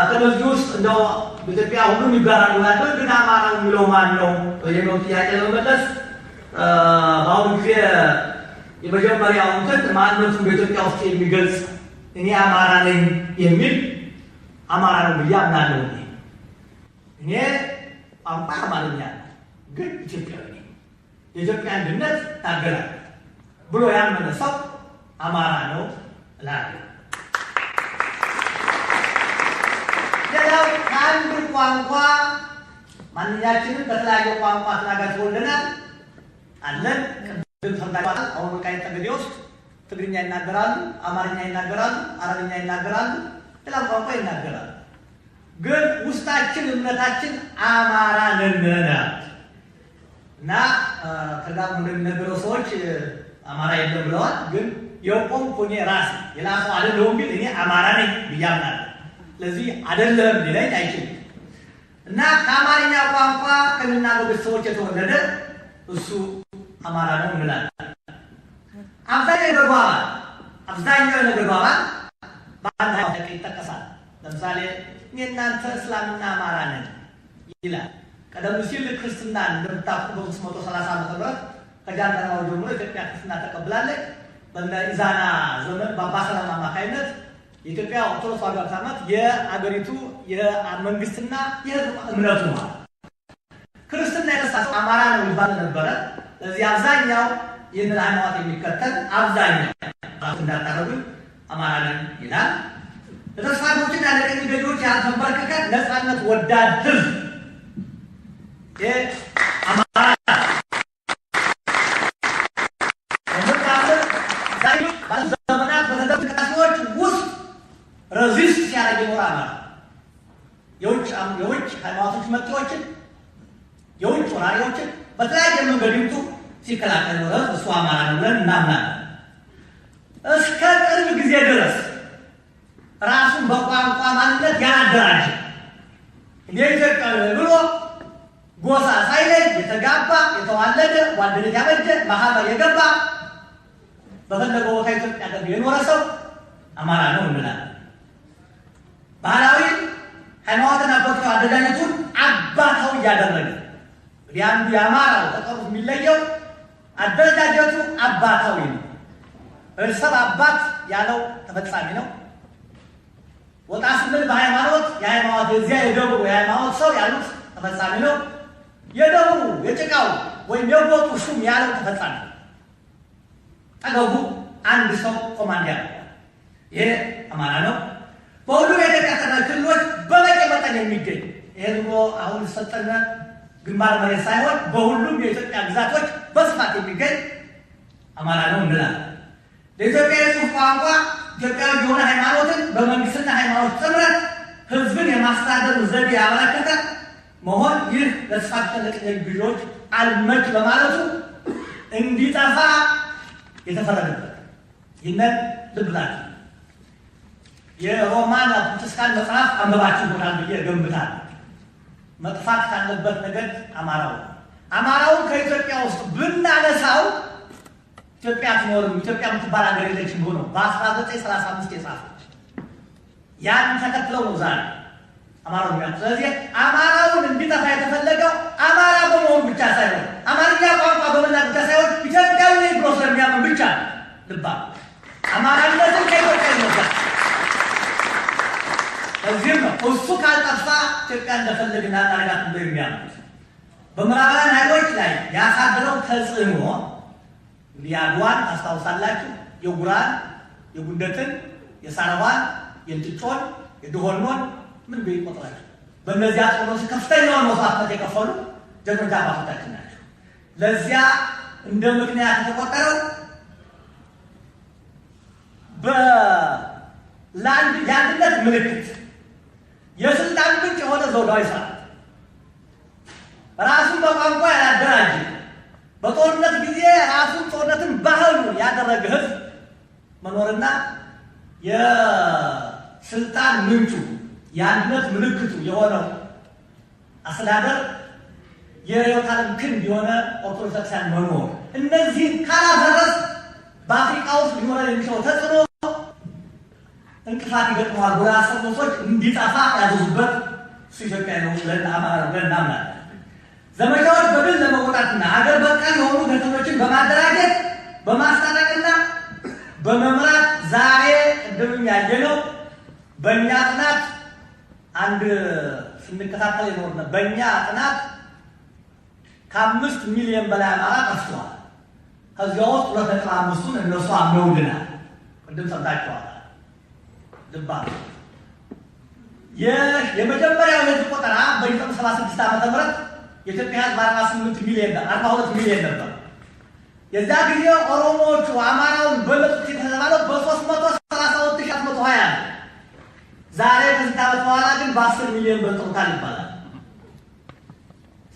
ከነዚህ ውስጥ እንደው በኢትዮጵያ ሁሉም ይጋራሉ ያለው ግን አማራው የሚለው ማን ነው የሚለው ጥያቄ ለመመለስ በአሁኑ ጊዜ የመጀመሪያው እንትን ማንነቱን በኢትዮጵያ ውስጥ የሚገልጽ እኔ አማራ ነኝ የሚል አማራ ነው ብዬ አምናለሁ። እኔ ቋንቋ አማርኛ ግን ኢትዮጵያዊ ነኝ፣ የኢትዮጵያ አንድነት ታገላለሁ ብሎ ያመነ ሰው አማራ ነው እላለሁ። ሌላው ከአንድ ቋንቋ ማንኛችንም በተለያየ ቋንቋ ተናጋሪ ወልደናል አለን። ቅድም ተንታቋል። አሁን ወልቃይት ጠገዴ ውስጥ ትግርኛ ይናገራሉ፣ አማርኛ ይናገራሉ፣ አረብኛ ይናገራሉ፣ ሌላ ቋንቋ ይናገራሉ። ግን ውስጣችን እምነታችን አማራ ነን እና ተጋም እንደሚነገረው ሰዎች አማራ የለም ብለዋል። ግን የቆምኩ እኔ ራሴ የላሰው አይደለሁም፣ ግን እኔ አማራ ነኝ ብያምናለሁ። ስለዚህ አይደለም ሊለኝ አይችልም። እና ከአማርኛ ቋንቋ ከሚናገሩ ሰዎች የተወለደ እሱ አማራ ነው እንላለን። አብዛኛው ነገር ባባል በአንድ ሀይቅ ይጠቀሳል። ለምሳሌ እኔ እናንተ እስላምና አማራ ነን ይላል። ቀደም ሲል ክርስትና እንደምታውቁ በ330 ዓመተ ምህረት ከጃንደረባው ጀምሮ ኢትዮጵያ ክርስትና ተቀብላለች። በኢዛና ዘመን በአባ ሰላማ አማካይነት የኢትዮጵያ ኦርቶዶክስ ተዋሕዶ ሃይማኖት የአገሪቱ የመንግስትና የህዝብ እምነቱ ነው። ክርስትና የተሳሰው አማራ ነው ይባል ነበረ። ስለዚህ አብዛኛው ይህንን ሃይማኖት የሚከተል አብዛኛው እንዳታረጉኝ አማራ ነን ይላል። ለተስፋዎችና ለቀኝ ገዢዎች ያልተንበረከከ ነፃነት ወዳድ ህዝብ አማራ ዘመናት በተደረገ ውስጥ ረዚስት ሲያደርግ ይኖራል። የውጭ ሃይማኖቶች መጤዎችን የውጭ ወራሪዎችን በተለያየ መንገድ ይምጡ ሲከላከል ኖረ። እሱ አማራ ነው ብለን እናምናለን። እስከ ቅርብ ጊዜ ድረስ ራሱን በቋንቋ ማንነት ያደራጀ የኢትዮጵያ ብሎ ጎሳ ሳይለይ የተጋባ የተዋለደ ጓደኛ ያበጀ ማህበር የገባ በፈለገው ቦታ ኢትዮጵያ ገብ የኖረ ሰው አማራ ነው እንላለን። ባህላዊ ሃይማኖትና ፖለቲካዊ አደረጃጀቱን አባታዊ ያደረገ ያንዱ የአማራው ተቀሩት የሚለየው አደረጃጀቱ አባታዊ ነው። እርሰብ አባት ያለው ተፈጻሚ ነው። ወጣ ስንል በሃይማኖት የሃይማኖት የዚያ የደብሩ የሃይማኖት ሰው ያሉት ተፈጻሚ ነው። የደብሩ የጭቃው ወይም የቦቱ ሹም ያለው ተፈጻሚ ነው። ጠገቡ አንድ ሰው ኮማንድ ያለው ይሄ አማራ ነው። በሁሉም የተቀጠረ ክልሎች በበቂ መጠን የሚገኝ ይሄ ደግሞ አሁን ሰጠነ ግንባር መሬት ሳይሆን በሁሉም የኢትዮጵያ ግዛቶች በስፋት የሚገኝ አማራ ነው እንላለን። ለኢትዮጵያ የጽሑፍ ቋንቋ ኢትዮጵያዊ የሆነ ሃይማኖትን በመንግስትና ሃይማኖት ጥምረት ህዝብን የማስተዳደር ዘዴ ያበረከተ መሆን ይህ ለስፋት ተለቅኝ ግዢዎች አልመች በማለቱ እንዲጠፋ የተፈረደበት ይህንን ልብላችሁ የሮማን ፕሮቴስታንት መጽሐፍ አንበባችሁ ይሆናል ብዬ እገምታለሁ። መጥፋት ካለበት ነገር አማራውን ከኢትዮጵያ ውስጥ ብናነሳው ኢትዮጵያ አትኖርም፣ ኢትዮጵያ የምትባል ሀገር የለችም ብሎ ነው በ1935 የጻፈው። ያን ተከትለው ነው ዛሬ አማራው የሚያውቁ። ስለዚህ አማራውን እንዲጠፋ የተፈለገው አማራ በመሆኑ ብቻ ሳይሆን አማርኛ ቋንቋ በመናገር ብቻ ሳይሆን ኢትዮጵያዊ ነኝ ብሎ ስለሚያምን ብቻ ልባ አማራነትን ከኢትዮጵያ ይነሳል። ለዚህም ነው እሱ ካልጠፋ ኢትዮጵያ እንደፈለግና እናረጋት ብሎ የሚያምኑት። በምዕራባውያን ኃይሎች ላይ ያሳደረው ተጽዕኖ የአድዋን ታስታውሳላችሁ። የጉራን፣ የጉንደትን፣ የሳረዋን፣ የእንጭጮን፣ የድሆኖን ምን ቤት ቆጥራችሁ በእነዚያ ጦርነቶች ከፍተኛውን መስዋዕትነት የከፈሉ ጀግኖች አባቶቻችን ናቸው። ለዚያ እንደ ምክንያት የተቆጠረው የአንድነት ምልክት የስልጣን ምንጭ የሆነ ዘውዳዊ ስርዓት ራሱን በቋንቋ ያላደራጀ በጦርነት ጊዜ ራሱን ጦርነትን ባህሉ ያደረገ ህዝብ መኖርና የስልጣን ምንጩ የአንድነት ምልክቱ የሆነው አስተዳደር የርዕዮተ ዓለም ክንድ የሆነ ኦርቶዶክስ ቤተክርስቲያን መኖር እነዚህን ካላፈረስ በአፍሪካ ውስጥ ሊኖር የሚችለው ተጽዕኖ እንቅፋት ይገጥመዋል ብሎ ያሰቡ ሰዎች እንዲጠፋ ያዘዙበት እሱ ኢትዮጵያ ነው ብለን አማራ ነው ብለን እናምናለን። ዘመቻዎች በድል ለመወጣትና ሀገር በቀል የሆኑ ገተቶችን በማደራጀት በማስታጠቅና በመምራት ዛሬ ቅድም ያየነው በእኛ ጥናት አንድ ስንከታተል የኖርነው በእኛ ጥናት ከ5 ሚሊዮን በላይ አማራ ጠፍተዋል። ከዚያ ውስጥ 2.5ቱን እነሱ አምነውልናል። ቅድም ሰምታችኋል። ልባ የመጀመሪያው የህዝብ ቆጠራ በ1976 ዓ.ም የኢትዮጵያ ህዝብ 48 ሚሊዮን 42 ሚሊዮን ነበር። የዛ ጊዜ ኦሮሞዎቹ አማራውን በለጡት የተባለው በ332,120 ዛሬ ከዚህ ዓመት በኋላ ግን በ10 ሚሊዮን በልጠውታል ይባላል።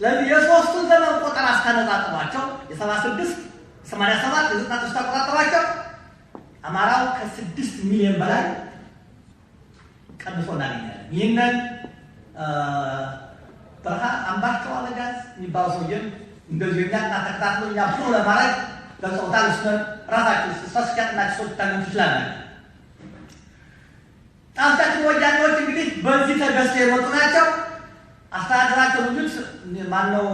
ስለዚህ የሶስቱን ዘመን ቆጠራ አስታነጻጽሯቸው የ76 87 የ93 አቆጣጠሯቸው አማራው ከ6 ሚሊዮን በላይ ቀንሶ እናገኛለን። ይህንን በረሃ አምባቸው አለጋዝ የሚባለው ሰውዬም እንደዚህ የሚያጥና ተከታትሎ እኛ ብሎ ለማድረግ ገልጸውታል። እሱን ራሳቸው ስፋስኪያጥናቸው ሰዎች ታገኙ ትችላለን። ጣፍታችን ወያኔዎች እንግዲህ በዚህ ተገዝተው የመጡ ናቸው። አስተዳደራቸው ልጁት ማነው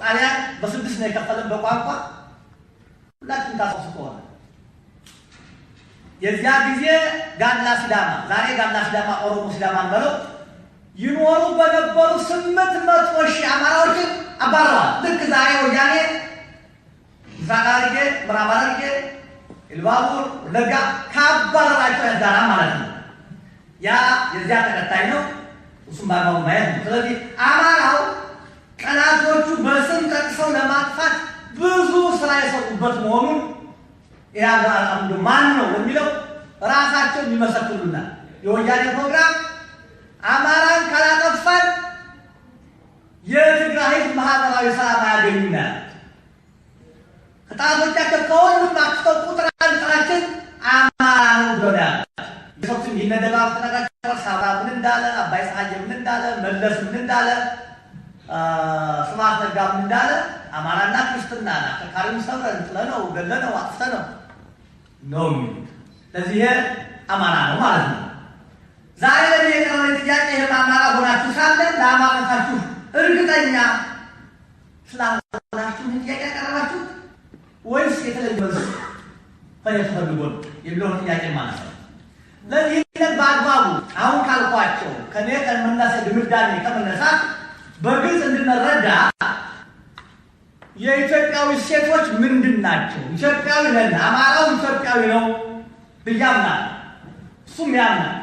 ጣሊያን በ6 ነው የከፈለን በቋንቋ ሁላችሁም ታስታውሱ ከሆነ የዚያ ጊዜ ጋላ ሲዳማ ዛሬ ጋላ ሲዳማ ኦሮሞ ሲዳማ ነው ይኖሩ በነበሩ 800,000 አማራዎችን አባረዋል። ልክ ዛሬ ወያኔ ምስራቅ ሐረርጌ፣ ምዕራብ ሐረርጌ፣ ኢሉባቡር፣ ወለጋ ካባረራቸው ያዳራ ማለት ነው። ያ የዚያ ተከታይ ነው። እሱም ባለው ማየት ነው። ስለዚህ አማራው ቀናቶቹ በስም ጠቅሰው ለማጥፋት ብዙ ስራ የሰሩበት መሆኑን አንዱ ማን ነው የሚለው ራሳቸው ይመሰክሩናል። የወያኔ ፕሮግራም አማራን ካላጠፋን የትግራይ ህዝብ ማህበራዊ ሰላም አያገኙናል። ከጣቶቻቸው ከሁሉም አክስተው ቁጥር አንጻራችን አማራ ነው ብለናል። ሰዎችን ይነደባ ተነጋገር ሳባ ምን እንዳለ አባይ ፀሐይ ምን እንዳለ መለስ ምን እንዳለ ስማት ነጋ ምን እንዳለ አማራና ክርስትና ተካሪም ሰብረን ጥለነው ገለነው አጥፍተነው ነው። ስለዚህ አማራ ነው ማለት ነው። ዛሬ ለዚህ የቀረበ ጥያቄ አማራ ሆናችሁ ሳለ ለአማራታችሁ እርግጠኛ ስላልሆናችሁ ጥያቄ ያቀረባችሁ ወይስ የተለየ መልስ ፈልጎ የሚለውን ጥያቄ ማለት ነው። ለዚህ በአግባቡ አሁን ካልኳቸው ከኔ ከመነሳ ድምዳሜ ከመነሳት በግልጽ እንድንረዳ የኢትዮጵያዊ ሴቶች ምንድን ናቸው? ኢትዮጵያዊ ነን፣ አማራው ኢትዮጵያዊ ነው ብያምናል። እሱም ያምናል።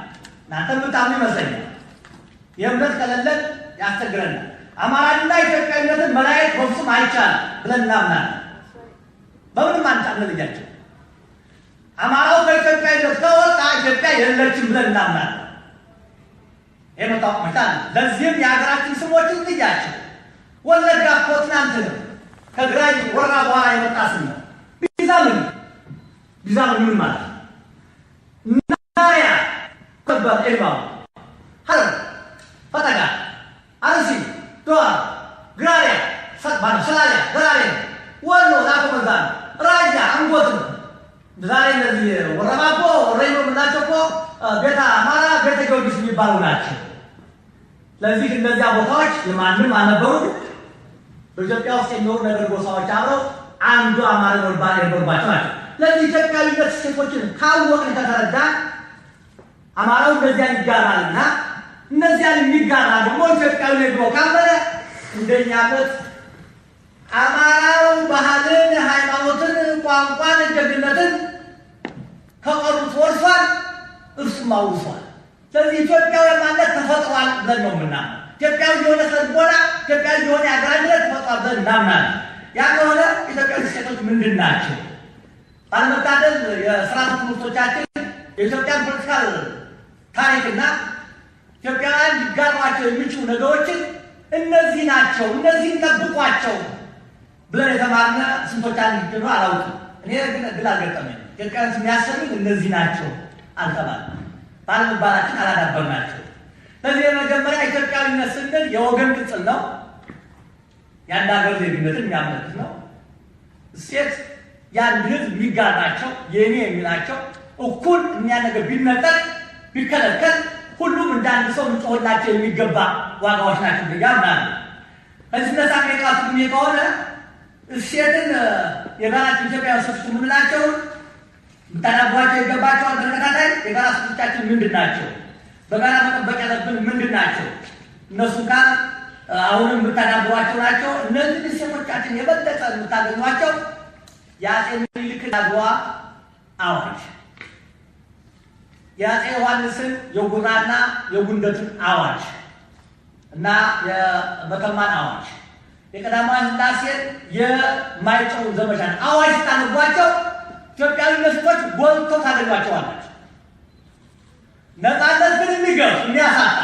እናንተ ምታምኑ ይመስለኛል። የእምነት ከሌለን ያስቸግረናል። አማራና ኢትዮጵያዊነትን መለያየት በፍጹም አይቻልም ብለን እናምናለን። በምንም አንታምነ ልጃቸው አማራው ከኢትዮጵያዊነት ከወጣ ኢትዮጵያ የለችም ብለን እናምናለን። የመጣው መጣል ለዚህም የሀገራችን ስሞችን ጥያቸው ወለጋ እኮ ትናንት ነው ከግራኝ ወራ በኋላ የመጣ ስም ነው። ቢዛምን ምን ማለት ነው? ናያ ተባል ኤባው ሀረር ፈጠጋ አርሲ ዶዋ ግራሪያ ሰባን ሰላሊያ ግራሪያ ወሎ ላቆመዛን ራያ አንጎት ዛሬ እነዚህ ወረባቦ ወሬኖ ምናቸው እኮ ቤተ አማራ ቤተ ጊዮርጊስ የሚባሉ ናቸው። ለዚህ እነዚያ ቦታዎች የማንም አልነበሩ። በኢትዮጵያ ውስጥ የሚኖሩ ነገር ጎሳዎች አብረው አንዱ አማራ ወርባል የነበሩባቸው ናቸው። ለዚህ ኢትዮጵያዊነት ሴቶችን ካወቅን ከተረዳ አማራው እነዚያን ይጋራልና እነዚያን የሚጋራ ደግሞ ኢትዮጵያዊ ነው ብሎ ካመነ እንደኛበት አማራው ባህልን፣ ሃይማኖትን፣ ቋንቋን፣ ጀግንነትን ከቀሩት ወርሷል፣ እርሱም አውርሷል። ስለዚህ ኢትዮጵያዊ ማለት ተፈጥሯል ብለን ነው የምናምነው። ኢትዮጵያዊ የሆነ ሰልቦና ኢትዮጵያዊ የሆነ ያገራኝነት ተፈጥሯል ብለን እናምናለን። ያ ከሆነ ኢትዮጵያዊ ሴቶች ምንድን ናቸው? ባለመታደል የስርዓተ ትምህርቶቻችን የኢትዮጵያን ፖለቲካል ታሪክና ኢትዮጵያውያን ሊጋሯቸው የሚችሉ ነገሮችን እነዚህ ናቸው፣ እነዚህን ጠብቋቸው ብለን የተማርነ ስንቶቻን ይገኙ አላውቅም። እኔ ግን እድል አልገጠመኝ። ኢትዮጵያውያን የሚያሰኙን እነዚህ ናቸው አልተባልንም። ባለመባላችን አላዳበርናቸው። በዚህ የመጀመሪያ ኢትዮጵያዊነት ስንል የወገን ቅጽል ነው። የአንድ ሀገር ዜግነትን የሚያመለክት ነው። እሴት የአንድ ህዝብ የሚጋራቸው የእኔ የሚላቸው እኩል እኛ ነገር ቢነጠቅ ቢከለከል ሁሉም እንደ አንድ ሰው ልንጮህላቸው የሚገባ ዋጋዎች ናቸው ብዬ አምናለሁ። ከዚህ ነሳ ከቃቱ ከሆነ እሴትን የጋራችን ኢትዮጵያ ሰዎች የምንላቸውን ምታዳቧቸው ይገባቸዋል። በተከታታይ የጋራ ሰዎቻችን ምንድን ናቸው? በጋራ መጠበቅ ያለብን ምንድን ናቸው? እነሱ ጋር አሁንም የምታዳብሯቸው ናቸው። እነዚህ እሴቶቻችን የበለጠ የምታገኟቸው የአፄ ምኒልክ አድዋ አዋጅ፣ የአፄ ዮሐንስን የጉራና የጉንደትን አዋጅ እና የመተማን አዋጅ የቀዳማዊ ሥላሴ የማይጨው ዘመቻ አዋጅ ታነቧቸው ኢትዮጵያዊ መስቶች ጎልተው ታደርጓቸዋላችሁ። ነፃነት ግን የሚገፍ የሚያሳጣ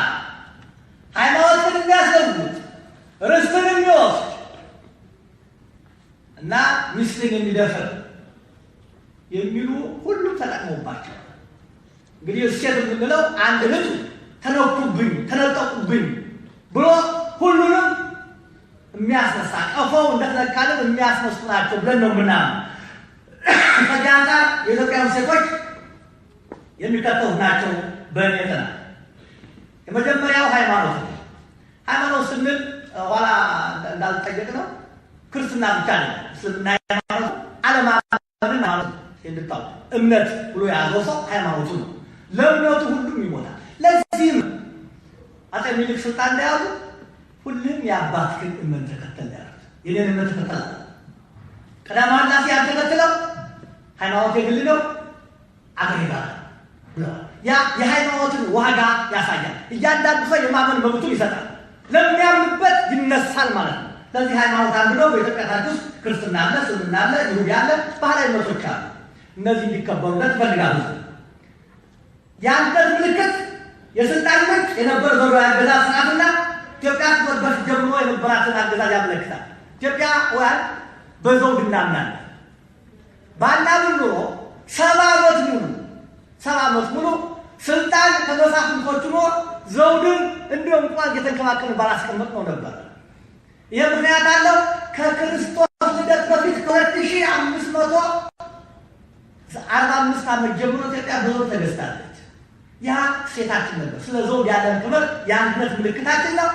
ሃይማኖት ግን የሚያስለውጥ ርስትን የሚወስድ እና ሚስትን የሚደፍር የሚሉ ሁሉም ተጠቅሞባቸው እንግዲህ እሴት የምንለው አንድ ልጅ ተነኩብኝ ተነጠቁብኝ ብሎ ሁሉንም የሚያስነሳ ቀፈው እንደተነካልን የሚያስነሱ ናቸው ብለን ነው ምናምን። ከዚያ አንጻር የኢትዮጵያን ሴቶች የሚከተሉት ናቸው። በእኔ የመጀመሪያው ሃይማኖት ነው። ሃይማኖት ስንል ኋላ እንዳልጠየቅ ነው ክርስትና ብቻ ነው። እስልምና ሃይማኖት ዓለማዊን ማለት እንድታው እምነት ብሎ ያዘው ሰው ሃይማኖቱ ነው። ለእምነቱ ሁሉም ይሞታል። ለዚህም አፄ ምኒልክ ስልጣን እንደያዙ ሁሉም የአባትህን እምነት ተከተል ያሉት የኔን እምነት ተከተል። ቀዳማዊ ሥላሴ ያልተከተለው ሃይማኖት የግል ነው አገር ይባላል ብለዋል። ያ የሃይማኖትን ዋጋ ያሳያል። እያንዳንዱ ሰው የማመን መብቱን ይሰጣል። ለሚያምንበት ይነሳል ማለት ነው። ለዚህ ሃይማኖት አንዱ ነው። በኢትዮጵያ ታሪክ ውስጥ ክርስትና አለ፣ እስልምና አለ፣ ይሁዳ አለ፣ ባህላዊ እምነቶች አሉ። እነዚህ እንዲከበሩለት ይፈልጋሉ። የአንድነት ምልክት የስልጣን ምንጭ የነበረ ዘውዳዊ አገዛዝ ስርዓትና ኢትዮጵያ በፊት ጀምሮ የነበራትን አገዛዝ ያመለክታል። ኢትዮጵያውያን በዘውድ እናምናለን። ባናምን ኖሮ 70 ዓመት ሙሉ ስልጣን ከመሳፍንቶች ሆኖ ዘውድን እንደ እንኳን እየተንከባከብን ባላስቀመጥ ነው ነበር። ይህ ምክንያት አለው። ከክርስቶስ ልደት በፊት ከ2545 ዓመት ጀምሮ ኢትዮጵያ በዘውድ ተገዝታለች። ያ ሴታችን ነበር። ስለ ዘውድ ያለን ክብር የአንድነት ምልክታችን ነው፣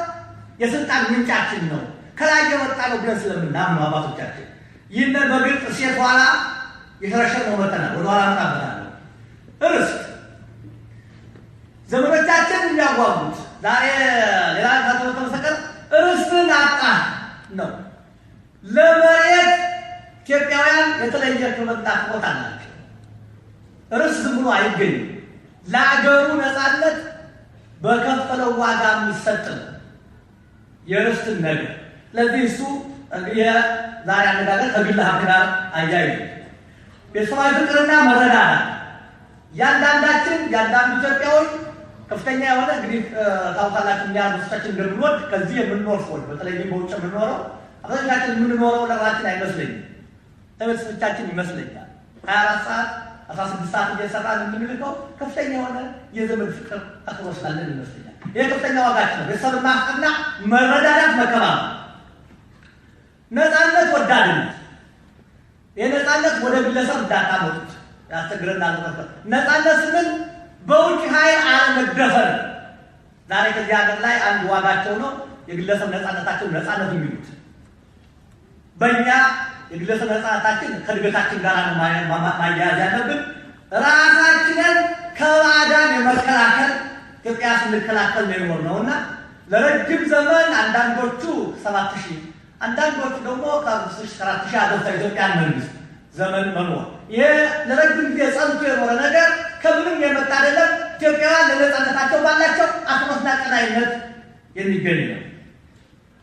የስልጣን ምንጫችን ነው፣ ከላይ የወጣ ነው ብለን ስለምናምኑ አባቶቻችን ይህንን በግልጽ ሴት ኋላ የተረሸነው መተናል። ወደኋላ መጣበታለሁ። ርስት ዘመኖቻችን የሚያጓጉት ዛሬ ሌላ ተመሰቀር ርስትን አጣ ነው። ለመሬት ኢትዮጵያውያን የተለየ ክብርና ቦታ አላቸው። ርስት ዝም ብሎ አይገኝም። ለአገሩ ነፃነት በከፈለው ዋጋ የሚሰጥ ነው የርስትን ነገር። ለዚህ እሱ የዛሬ አነጋገር ከግል ሀብት ጋር አያይዙ ቤተሰባዊ ፍቅርና መረዳዳት ያንዳንዳችን ያንዳንዱ ኢትዮጵያዊ ከፍተኛ የሆነ እንግዲህ ታውቃላችሁ እኛ ብዙዎቻችን እንደምንወድ ከዚህ የምንኖር ሰዎች በተለይም በውጭ የምንኖረው አብዛኛችን የምንኖረው ለራሳችን አይመስለኝም፣ ለቤተሰቦቻችን ይመስለኛል። 24 ሰዓት 16 ሰዓት እየሰራን የምንልከው ከፍተኛ የሆነ የዘመድ ፍቅር አክብሮት ስላለን ይመስለኛል። ይህ ከፍተኛ ዋጋችን ነው። ቤተሰብን ማፍቀርና መረዳዳት፣ መከባበር፣ ነፃነት ወዳድነት። የነፃነት ወደ ግለሰብ እንዳታመጡት ያስቸግረናል። ነፃነት ስንል በውጭ ኃይል አለመደፈር። ዛሬ ከዚህ ሀገር ላይ አንድ ዋጋቸው ነው የግለሰብ ነፃነታቸው ነፃነት የሚሉት። በእኛ የግለሰብ ነፃነታችን ከእድገታችን ጋር ማያያዝ ያለብን ራሳችንን ከባዕዳን የመከላከል ኢትዮጵያ ስንከላከል ነው የኖርነው እና ለረጅም ዘመን አንዳንዶቹ 7000 አንዳንዶቹ ደግሞ ከ4000 አገርታ ኢትዮጵያን መንግስት ዘመን መኖር ይሄ ለረጅም ጊዜ ጸንቶ የኖረ ነገር ከምንም የመጣ አይደለም። ኢትዮጵያውያን ለነፃነታቸው ባላቸው አክብሮትና ቀናኢነት የሚገኝ ነው።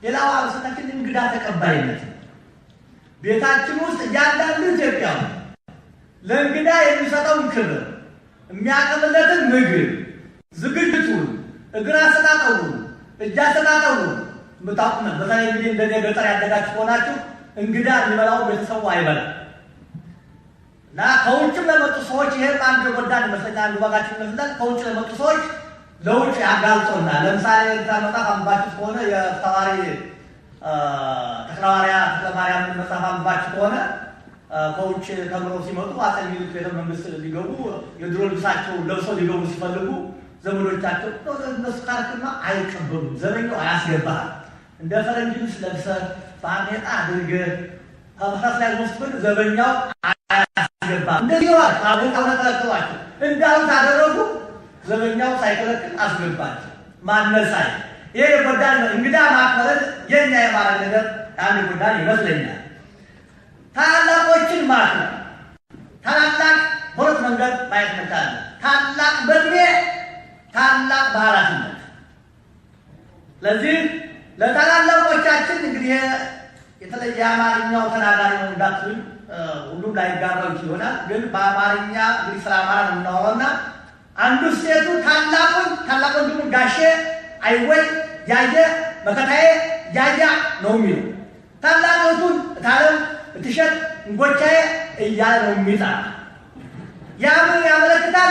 ሌላው አብሰታችን እንግዳ ተቀባይነት ነው። ቤታችን ውስጥ እያንዳንዱ ኢትዮጵያዊ ለእንግዳ የሚሰጠውን ክብር፣ የሚያቀርብለትን ምግብ ዝግጅቱን፣ እግር አሰጣጠቡን፣ እጅ አሰጣጠቡን ምታውቁ ነው። በተለይ እንግዲህ እንደኔ ገጠር ያደጋችሁ ሆናችሁ እንግዳ የሚበላው ቤተሰቡ አይበላም እና ከውጭም ለመጡ ሰዎች ይሄም አንድ ጎዳን ይመስለኛል፣ አንዱ ዋጋችን ይመስላል። ከውጭ ለመጡ ሰዎች ለውጭ ያጋልጦናል። ለምሳሌ መጽሐፍ አንባችሁ ከሆነ የተዋሪ ተክለማርያም መጽሐፍ አንባችሁ ከሆነ ከውጭ ተምረው ሲመጡ አፄ ምኒልክ ቤተ መንግስት ሊገቡ የድሮ ልብሳቸው ለብሰው ሊገቡ ሲፈልጉ ዘመዶቻቸው እነሱ ካልክማ አይቀበሉም፣ ዘመኛው አያስገባህም፣ እንደ ፈረንጅ ልብስ ለብሰህ ባርኔጣ አድርገህ ፈረስ ላይ ወስደህ ዘበኛው አያስገባህም። እንደዚህ ነው አብረው ተከለከሏቸው። እንዳሉት አደረጉ። ዘበኛው ሳይከለክል አስገባቸው። ማነሳይ ይሄ ጎዳን እንግዳ ማክበር የኛ የማረግ ነገር አንድ ጎዳን ይመስለኛል። ታላቆችን ማክበር ታላላቅ በሁለት መንገድ ማየት መቻል። ታላቅ በእድሜ ታላቅ በኃላፊነት። ለዚህ ለታላላቆቻችን እንግዲህ የተለየ አማርኛው ተናጋሪ ነው እንዳትሉኝ ሁሉም ላይጋራው ይችላል። ግን በአማርኛ እንግዲህ ስለ አማራ ነው የምናወራውና አንዱ ሴቱ ታላቅ ወንድሙ ጋሼ አይወይ ያየ መከታዬ ያያ ነው የሚለው ታላቁን ታለም ትሸት እንጎቻዬ እያለ ነው የሚጠራ። ያምን ያመለክታል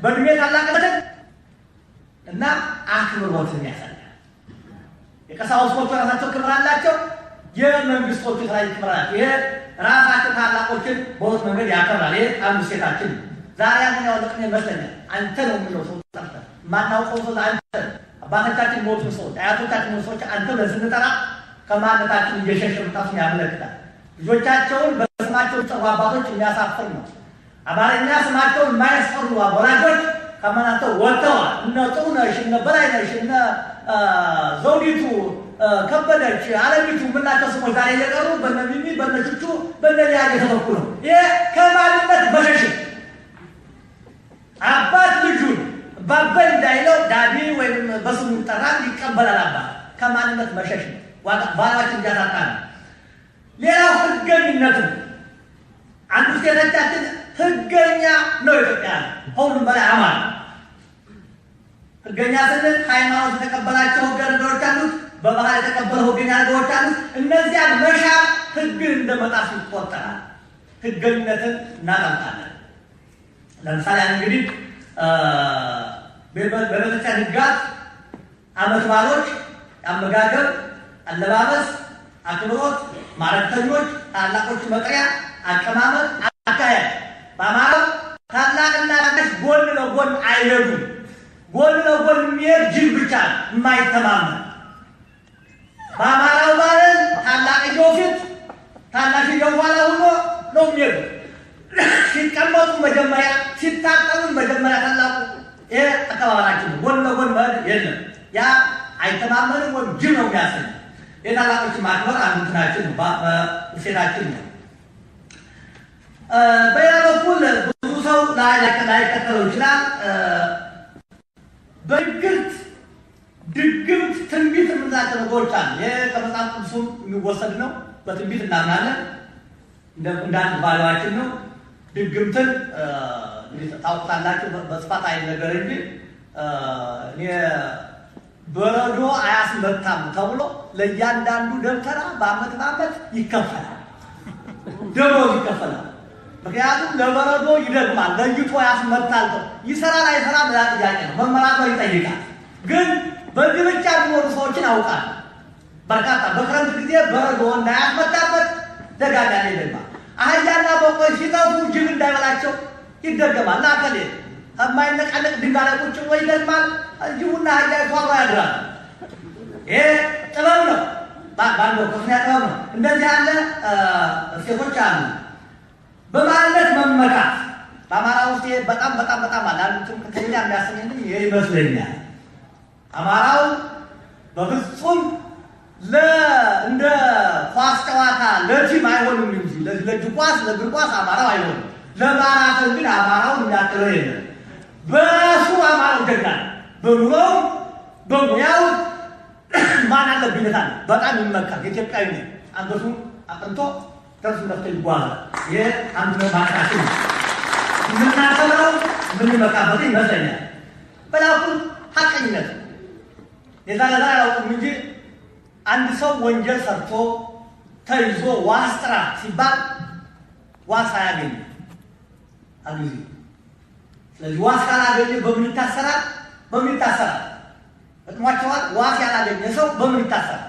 በእድሜ ታላቅነትን እና አክብሮትን ያሳያል። የቀሳውስቶቹ ራሳቸው ክብር አላቸው፣ የመንግስቶቹ ላይ ክብር አላቸው። ይሄ ራሳቸው ታላቆችን በሁለት መንገድ ያከብራል። ይሄ አንዱ ሴታችን ዛሬ ያገኘው ለቅኔ ይመስለኛል። አንተ ነው የሚለው ሰው ጠርተ ማናውቀው ሰው አንተ አባቶቻችን ሞቱ ሰው አያቶቻችን ሞቱ ሰዎች አንተ ለስንጠራ ከማንነታችን እየሸሸ መጣቱን ያመለክታል። ልጆቻቸውን በስማቸው ጠሩ አባቶች የሚያሳፍር ነው። አማርኛ ስማቸውን የማያስፈሩ ወላጆች ከማናቸው ወጥተዋል። እነ ጥሩነሽ እነ በላይነሽ እነ ዘውዲቱ ከበደች አለሚቱ ምናቸው ስሞች ዛሬ እየቀሩ በነሚሚ በነቹቹ በነሊያ እየተተኩ ነው። ይሄ ከማንነት መሸሽ አባት ልጁን ባበል እንዳይለው ዳዲ ወይም በስሙ ይጠራል ይቀበላል። አባት ከማንነት መሸሽ ነው። ባላችን እንዲያታጣ ነው። ሌላው ህገኝነት ነው። አንዱ ሴቶቻችን ህገኛ ነው። ኢትዮጵያ ሁሉም በላይ አማራ ህገኛ ስንል ሃይማኖት የተቀበላቸው ህገ-ነገሮች አሉት፣ በባህል የተቀበለው ህገ-ነገሮች አሉት። እነዚያን መሻር ህግን እንደመጣስ ይቆጠራል። ህገኝነትን እናጠምቃለን። ለምሳሌ እንግዲህ በቤተክርስቲያን ህጋት ዓመት በዓሎች፣ አመጋገብ፣ አለባበስ፣ አክብሮት፣ ማረተኞች፣ ታላቆች መጥሪያ፣ አቀማመጥ፣ አካሄድ በአማራው ታላቅና ታናሽ ጎን ለጎን አይሄዱም። ጎን ለጎን የሚሄድ ጅል ብቻ የማይተማመን በአማራው ባህል ታላቅየው ፊት ታናሽየው ኋላ ሆኖ ነው የሚሄዱ። ሲቀመጡ መጀመሪያ ሲታጠቡ መጀመሪያ ታላቁ ይሄ አካባቢያችን ጎን ለጎን መሄድ የለም። ያ አይተማመንም ወይም ጅል ነው የሚያሰኝ። የታላቆች ማክበር አንዱ እንትናችን ነው፣ እሴታችን ነው። በሌላ በኩል ብዙ ሰው ላይከተለው ይችላል። ድግምት ትንቢት የምንላቸው ነገሮች አሉ። ይህ ከመጽሐፍ ቅዱስም የሚወሰድ ነው። በትንቢት እናምናለን፣ እንደ አንድ ባህላችን ነው። ድግምትን ታውቁታላችሁ በስፋት አይን ነገር እንጂ በረዶ አያስመታም ተብሎ ለእያንዳንዱ ደብተራ በአመት ይከፈላል፣ ደሞዝ ይከፈላል። ምክንያቱም ለበረዶ ይደግማል፣ ለይቶ ያስመታል። ይሰራል አይሰራም ሌላ ጥያቄ ነው፣ መመራመር ይጠይቃል። ግን በዚህ ብቻ የሚኖሩ ሰዎችን አውቃል። በርካታ በክረምት ጊዜ በረዶ እንዳያስመታበት ደጋጋሚ ይደግማል። አህያና በቆይ ሲጠፉ ጅብ እንዳይበላቸው ይደገማል። እና ከሌ የማይነቃነቅ ድንጋይ ላይ ቁጭ ብሎ ይደግማል። ጅቡና አህያ ተዋግረው ያድራል። ይሄ ጥበብ ነው፣ ባንዶ ከፍተኛ ጥበብ ነው። እንደዚህ ያለ ሴቶች አሉ። በማንነት መመካት በአማራ ውስጥ በጣም አለ። አንዱም ከተኛ የሚያሰኘኝ ይሄ ይመስለኛል። አማራው በፍጹም እንደ ኳስ ጨዋታ ለቲም አይሆንም እንጂ ለእጅ ኳስ ለእግር ኳስ አማራው አይሆንም። ለማራቶን ግን አማራው የሚያክለው የለም። በራሱ አማራው ጀግና በኑሮው በሙያው ማን አለብኝነት አለ። በጣም ይመካል። የኢትዮጵያዊ ነው። አንገቱን አቅንቶ ደርሱ ነፍቶ ይጓዛል። ይሄ አንዱ ማቃችን የምናሰራው የምንመካበት ይመስለኛል። በላኩል ሀቀኝነት የዛሬ አላውቅም እንጂ አንድ ሰው ወንጀል ሰርቶ ተይዞ ዋስ ጥራ ሲባል ዋስ አያገኝ አግዚ። ስለዚህ ዋስ ካላገኘ በምን ይታሰራል? እጥሟቸዋል። ዋስ ያላገኘ ሰው በምን ይታሰራል?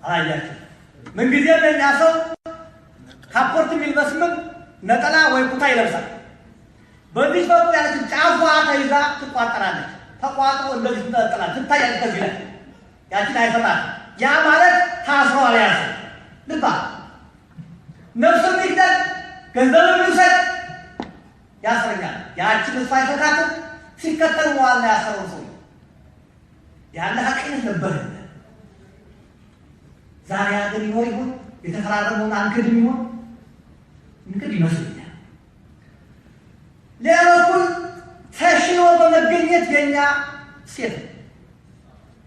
አያችሁ፣ ምንጊዜም የኛ ሰው ካፖርት የሚልበስምን ነጠላ ወይ ኩታ ይለብሳል። በዚህ በኩል ያለች ጫፏ ተይዛ ትቋጠራለች። ተቋጥሮ እንደዚህ ትንጠለጠላለች፣ ትታያለች። ከዚህ ላይ ያችን አይፈታት። ያ ማለት ታስሯል። ያሰ ልባ ነፍሱን ይግደል ገንዘብ ይውሰድ ያስረኛል። ያችን እሷ አይፈታትም። ሲከተል መዋል ነው ያሰረው ሰው ያለ ሀቀኝነት ነበር። ዛሬ ሀገር ይኖር ይሆን? የተፈራረመውን አንክድም ይሆን? እንግዲህ ይመስለኛል። ሌላ በኩል ተሽሎ በመገኘት የኛ ሴት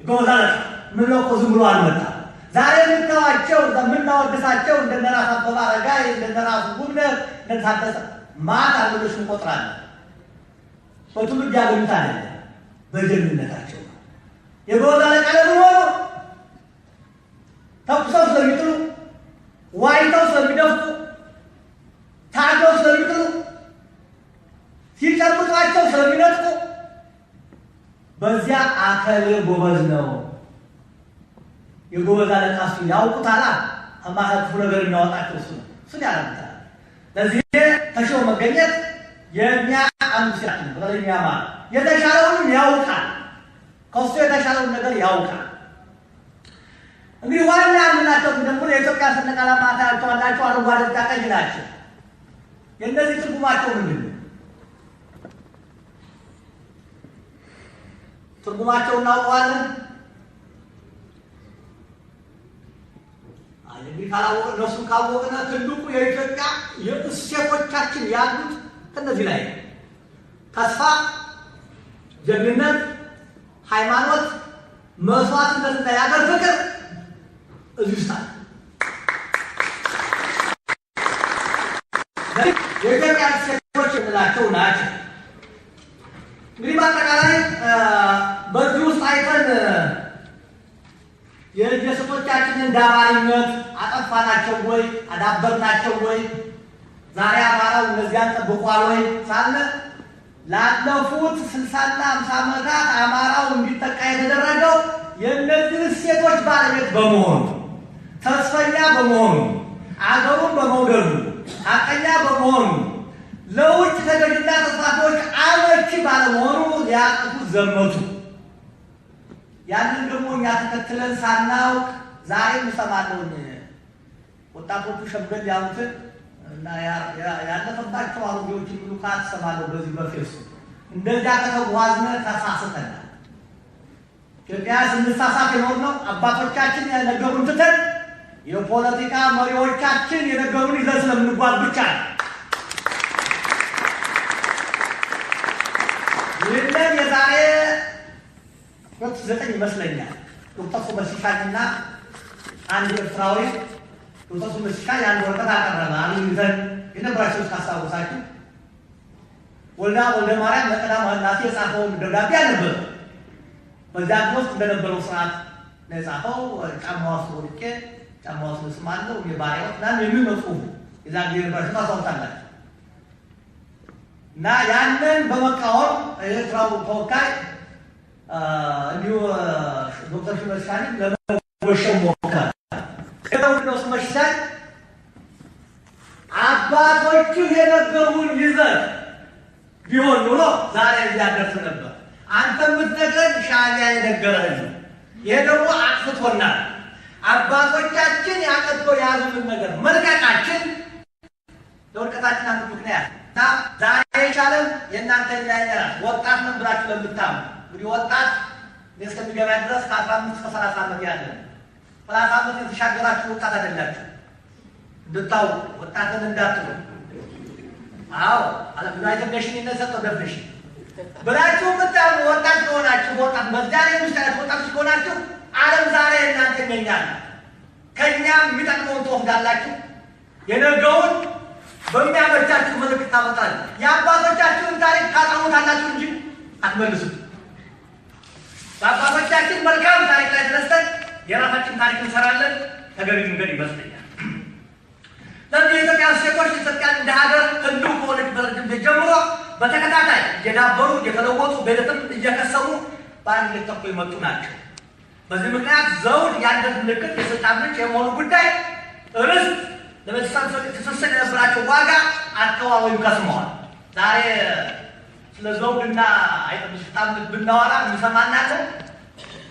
ይጎዛል ምን ነው ዝም ብሎ አልመጣም። ዛሬ ምንተዋቸው ምናወድሳቸው እንደነራስ አበባ አረጋይ እንደነራስ ጉብነት እንደታደሰ ማታ ብለሽ እንቆጥራለን። በትውልድ ያገኙት አይደለም በጀግንነታቸው የጎዛል ቀለም ሆኖ ተኩሰው ስለሚጥሉ ዋይተው ስለሚደፍቁ ታገው ስለሚጥሉ ሲጨብጧቸው ስለሚነጥቁ በዚያ አከሌ ጎበዝ ነው የጎበዝ አለቃ እሱ ያውቁታል። አማካቱ ነገር የሚያወጣቸው እሱን ያረጋግጣል። ለዚህ ተሽሎ መገኘት የኛ አንዱ ሲያት ነው። በለኛ ማለት የተሻለውን ያውቃል፣ ከሱ የተሻለውን ነገር ያውቃል። እንግዲህ ዋና ምናቸው ደግሞ የኢትዮጵያ ሰንደቅ ዓላማ ታያቸዋላችሁ። አረንጓዴ፣ ቢጫ፣ ቀይ ናቸው። የእነዚህ ትርጉማቸው ምንድን ነው? ትርጉማቸው እናውቀዋለን። እንግዲህ ካላወቅን እነሱን ካወቅን ትልቁ የኢትዮጵያ የእሴቶቻችን ያሉት ከእነዚህ ላይ ተስፋ፣ ጀግንነት፣ ሃይማኖት፣ መስዋዕትነትና የአገር ፍቅር እዚህ ውስጥ አለ። የኢትዮጵያ እሴቶች የምንላቸው ናቸው። እንግዲህ በአጠቃላይ በዚህ ውስጥ አይተን የእሴቶቻችንን ዳባሪነት አጠፋናቸው ወይ አዳበርናቸው ወይ ዛሬ አማራው እነዚያን ጠብቋል ወይ ሳለ ላለፉት 60 እና 50 ዓመታት አማራው እንዲጠቃ የተደረገው የእነዚህ እሴቶች ባለቤት በመሆኑ ተስፈኛ በመሆኑ አገሩን በመውደዱ ሐቀኛ በመሆኑ ለውጭ ተገዥና ተስፋፊዎች አመቺ ባለመሆኑ ሊያጠፉት ዘመቱ። ያንን ደግሞ እኛ ተከትለን ሳናውቅ ዛሬ እንሰማለን። ወጣቶቹ ሸምገል ያሉትን እና ያለፈባቸው አሮጌዎችን ሁሉ ካትሰማለሁ በዚህ በፌስቡክ እንደዚያ ከተጓዝነ ተሳስተናል። ኢትዮጵያ ስንሳሳት የኖርነው አባቶቻችን የነገሩን ትተን የፖለቲካ መሪዎቻችን የነገሩን ይዘን ስለምንጓዝ ብቻ ነው። ይህንን የዛሬ 9 ይመስለኛል ዶክተር ሱመሲሻንና አንድ ኤርትራዊ ዶክተር ሱመሲሻን ያን ወረቀት አቀረበ። ይዘን የነበራቸው ካስታውሳችሁ ወልደ ማርያም ለቀዳማዊ ኃይለ የጻፈውን ደብዳቤ አነበበ። በዚያ ውስጥ እንደነበረው ስርዓት ነው የጻፈው። ጫማው ወርቄ ጫማው ስማለው የባሪያዎች ናም የሚመጡ የዛ ጊዜ የነበራቸው ታውቃላችሁ። እና ያንን በመቃወም የኤርትራው ተወካይ እንዲሁ ዶክተር ሱመሲሻን ለመጎሸም ሞከረ። ዶክተር ሱመሲሻን አባቶቹ የነገሩን ይዘን ቢሆን ኑሮ ዛሬ እያደርስ ነበር። አንተ የምትነግረን ሻዕቢያ የነገረህን ነው። ይሄ ደግሞ አጥፍቶናል። አባቶቻችን ያቀበው የያዙትን ነገር መልቀቃችን ለውድቀታችን አንዱ ምክንያት እና ዛሬ የቻለን የእናንተ ያይነራል። ወጣት ነን ብላችሁ ለምታምኑ እንግዲህ ወጣት እስከሚገባ ድረስ ከ15 እስከ 30 ዓመት ያለ 30 ዓመት የተሻገራችሁ ወጣት አይደላችሁ። እንድታውቁ ወጣትን እንዳትሉ። አዎ ዩናይትድ ኔሽን የሰጠው ደፍኒሽን ብላችሁ ምታሉ ወጣት ከሆናችሁ ወጣት በዚያ ላይ ውስጥ ወጣት ከሆናችሁ ዓለም ዛሬ እናንተ ይመኛል። ከኛም የሚጠቅመውን ትወስዳላችሁ። የነገውን በሚያመቻችሁ ምልክት ታመጣል። የአባቶቻችሁን ታሪክ ታጣሙታላችሁ እንጂ አትመልሱት። በአባቶቻችን መልካም ታሪክ ላይ ተነስተን የራሳችን ታሪክ እንሰራለን። ተገቢ መንገድ ይመስለኛል። ለዚህ የኢትዮጵያ ሴቶች ኢትዮጵያን እንደ ሀገር ህልው ከሆነችበት ጊዜ ጀምሮ በተከታታይ እየዳበሩ እየተለወጡ በሂደትም እየከሰሙ በአንድ ተኩ የመጡ ናቸው። በዚህ ምክንያት ዘውድ የአንድነት ምልክት የስልጣን ምንጭ የመሆኑ ጉዳይ ርስት ለቤተሰብ ትስስር የነበራቸው ዋጋ አካባቢው ከስመዋል። ዛሬ ስለ ዘውድና አይጠብቅ ስልጣን ብናወራ የሚሰማናለን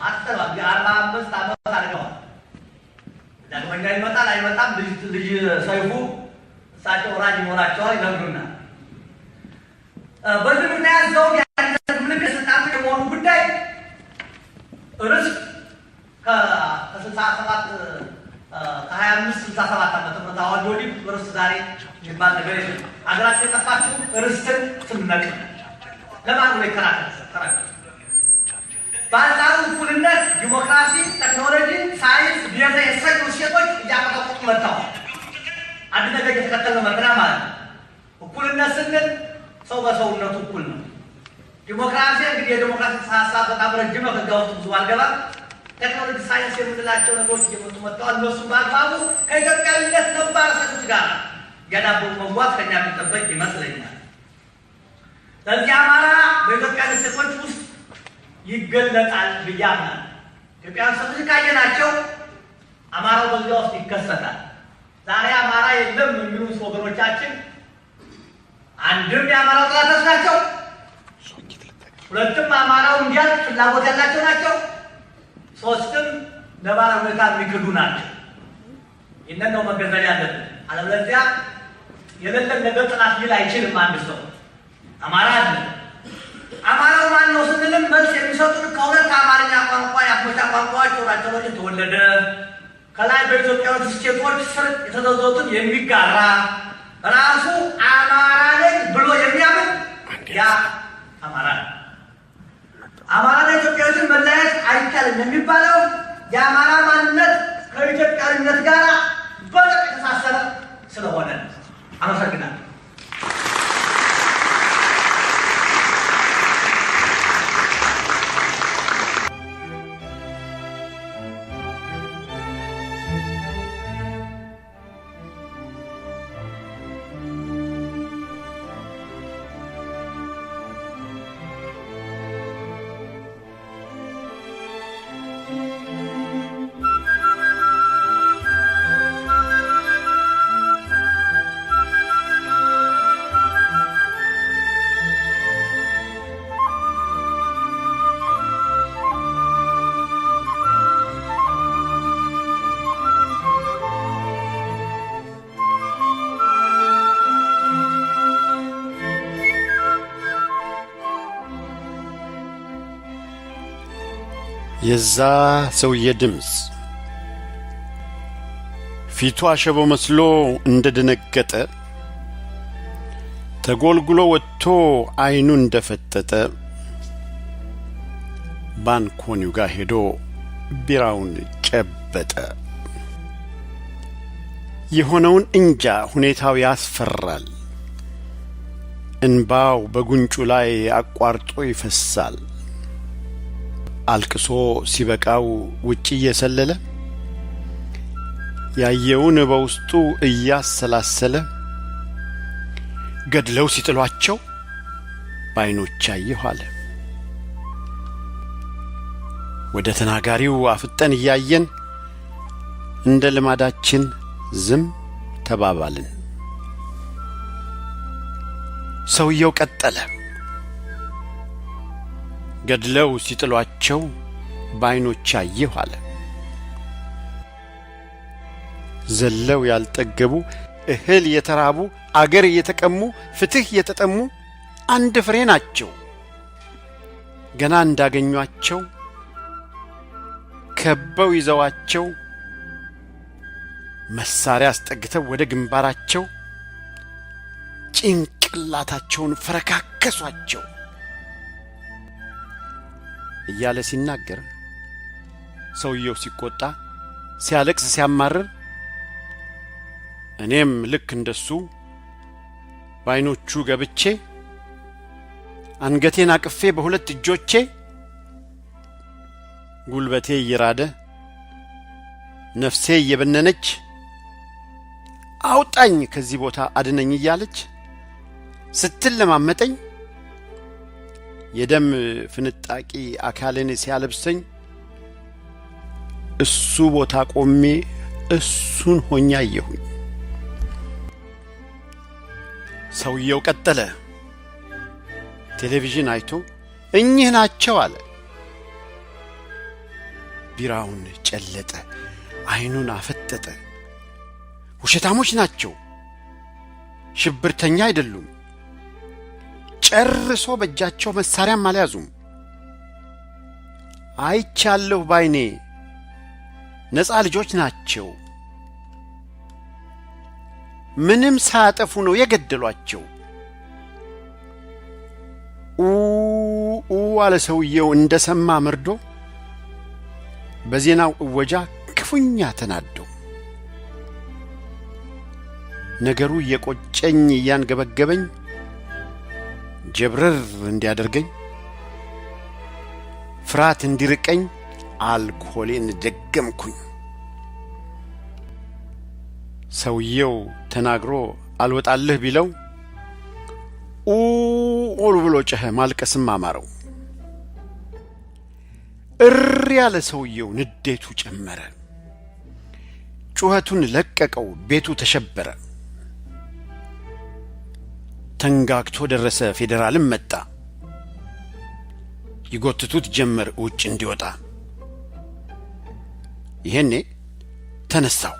አጥተዋል። የ45 ዓመት አድርገዋል። ዳግመኛ ይመጣል አይመጣም ልጅ ሰይፉ እሳቸው ራጅ ይኖራቸዋል ይነግሩናል። በዚህ ምክንያት ዘውድ የአንድነት ምልክት ስልጣን የመሆኑ ጉዳይ ርስት ከ67 ከ25-67 ዓመተ ምህረት አዋጅ ወዲህ ርስት ዛሬ የሚባል ነገር የለም። ሀገራችን የጠፋችው ርስትን ስንነቅ ለማን ነው ይከራከራል? በአንጻሩ እኩልነት፣ ዲሞክራሲ፣ ቴክኖሎጂ፣ ሳይንስ፣ ብሔረ የሰዩ ሴቶች እያቀጠቁ መጥተዋል። አንድ ነገር እየተከተልን መጥና ማለት ነው። እኩልነት ስንል ሰው በሰውነቱ እኩል ነው። ዲሞክራሲ እንግዲህ የዲሞክራሲ ሀሳብ በጣም ረጅም ነው። ከዛ ውስጥ ብዙ አልገባም። ቴክኖሎጂ፣ ሳይንስ የምንላቸው ነገሮች እየመጡ መጥተዋል። እነሱም በአግባቡ ከኢትዮጵያዊነት ነባር እሴቶች ጋር ገዳቦ መጓዝ ከኛ የሚጠበቅ ይመስለኛል። ስለዚህ አማራ በኢትዮጵያ እሴቶች ውስጥ ይገለጣል ብዬ አምናለሁ። ኢትዮጵያውያን እሴቶች ካየናቸው አማራው በዚያ ውስጥ ይከሰታል። ዛሬ አማራ የለም የሚሉት ወገኖቻችን አንድም የአማራው ጠላቶች ናቸው፣ ሁለትም አማራው እንዲያልቅ ፍላጎት ያላቸው ናቸው፣ ሶስትም ነባራዊ ሁኔታ የሚክዱ ናቸው። ይህንን ነው መገንዘብ ያለብን። አለበለዚያ የሌለን ነገር ጥናት ሊል አይችልም። አንድ ሰው አማራ አለ። አማራው ማን ነው ስንልም መልስ የሚሰጡን ከሁለት አማርኛ ቋንቋ የአፍሪካ ቋንቋዎች ወራቸውን የተወለደ ከላይ በኢትዮጵያ ውስጥ ስቴቶች ስር የተዘዘቱን የሚጋራ ራሱ አማራ ነኝ ብሎ የሚያምን ያ አማራ ነው። አማራና ኢትዮጵያዊነትን መለያየት አይቻልም የሚባለው የአማራ ማንነት ከኢትዮጵያዊነት ጋር በጣም የተሳሰረ ስለሆነ አመሰግናለሁ። የዛ ሰውዬ ድምፅ ፊቱ አሸቦ መስሎ እንደደነገጠ ተጎልጉሎ ወጥቶ አይኑ እንደፈጠጠ ባንኮኒው ጋር ሄዶ ቢራውን ጨበጠ። የሆነውን እንጃ፣ ሁኔታው ያስፈራል። እንባው በጉንጩ ላይ አቋርጦ ይፈሳል። አልቅሶ ሲበቃው ውጪ እየሰለለ ያየውን በውስጡ እያሰላሰለ ገድለው ሲጥሏቸው ባይኖች አየሁ አለ። ወደ ተናጋሪው አፍጠን እያየን እንደ ልማዳችን ዝም ተባባልን። ሰውየው ቀጠለ። ገድለው ሲጥሏቸው ባይኖች አየሁ አለ። ዘለው ያልጠገቡ እህል የተራቡ አገር የተቀሙ ፍትህ የተጠሙ አንድ ፍሬ ናቸው። ገና እንዳገኟቸው ከበው ይዘዋቸው መሳሪያ አስጠግተው ወደ ግንባራቸው ጭንቅላታቸውን ፈረካከሷቸው እያለ ሲናገር ሰውየው ሲቆጣ ሲያለቅስ ሲያማርር እኔም ልክ እንደሱ ባይኖቹ ገብቼ አንገቴን አቅፌ በሁለት እጆቼ ጉልበቴ እየራደ ነፍሴ እየበነነች አውጣኝ ከዚህ ቦታ አድነኝ እያለች ስትለማመጠኝ የደም ፍንጣቂ አካሌን ሲያለብሰኝ እሱ ቦታ ቆሜ እሱን ሆኛ አየሁኝ። ሰውየው ቀጠለ። ቴሌቪዥን አይቶ እኚህ ናቸው አለ። ቢራውን ጨለጠ፣ አይኑን አፈጠጠ። ውሸታሞች ናቸው፣ ሽብርተኛ አይደሉም፣ ጨርሶ በእጃቸው መሳሪያም አልያዙም። አይቻለሁ ባይኔ፣ ነፃ ልጆች ናቸው። ምንም ሳያጠፉ ነው የገደሏቸው። አለ ሰውየው እንደሰማ መርዶ በዜናው እወጃ ክፉኛ ተናዶ ነገሩ የቆጨኝ ያንገበገበኝ ጀብረር እንዲያደርገኝ ፍራት እንዲርቀኝ አልኮሌን ደገምኩኝ ሰውየው ተናግሮ አልወጣልህ ቢለው ኦል ብሎ ጨኸ ማልቀስም አማረው ያለ ሰውየው ንዴቱ ጨመረ ጩኸቱን ለቀቀው ቤቱ ተሸበረ ተንጋግቶ ደረሰ ፌደራልም መጣ ይጎትቱት ጀመር ውጭ እንዲወጣ ይሄኔ ተነሳው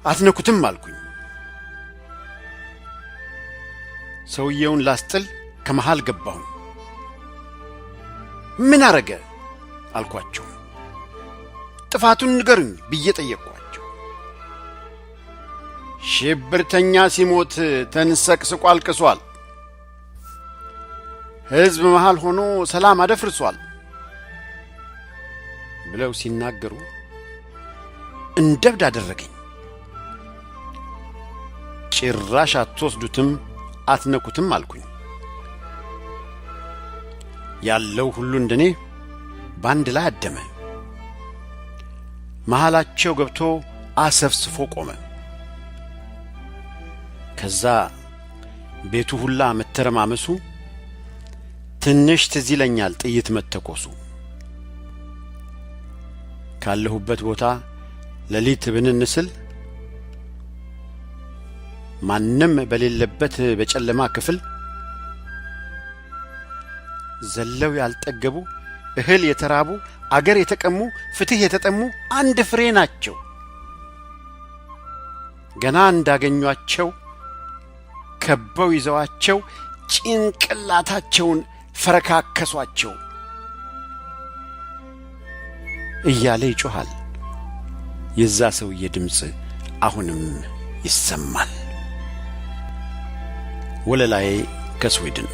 አትነኩትም አልኩኝ ሰውየውን ላስጥል ከመሃል ገባሁ ምን አረገ አልኳቸው ጥፋቱን ንገሩኝ ብዬ ጠየቅኳቸው ሽብርተኛ ሲሞት ተንሰቅስቆ አልቅሷል ሕዝብ መሃል ሆኖ ሰላም አደፍርሷል ብለው ሲናገሩ እንደብድ አደረገኝ ጭራሽ አትወስዱትም አትነኩትም አልኩኝ ያለው ሁሉ እንደኔ ባንድ ላይ አደመ መሃላቸው ገብቶ አሰፍስፎ ቆመ ከዛ ቤቱ ሁላ መተረማመሱ ትንሽ ትዝ ይለኛል ጥይት መተኮሱ ካለሁበት ቦታ ለሊት ብንንስል ማንም በሌለበት በጨለማ ክፍል ዘለው ያልጠገቡ እህል የተራቡ አገር የተቀሙ ፍትህ የተጠሙ አንድ ፍሬ ናቸው ገና እንዳገኟቸው ከበው ይዘዋቸው ጭንቅላታቸውን ፈረካከሷቸው እያለ ይጮሃል የዛ ሰውዬ ድምጽ አሁንም ይሰማል ወለላይ ከስዊድን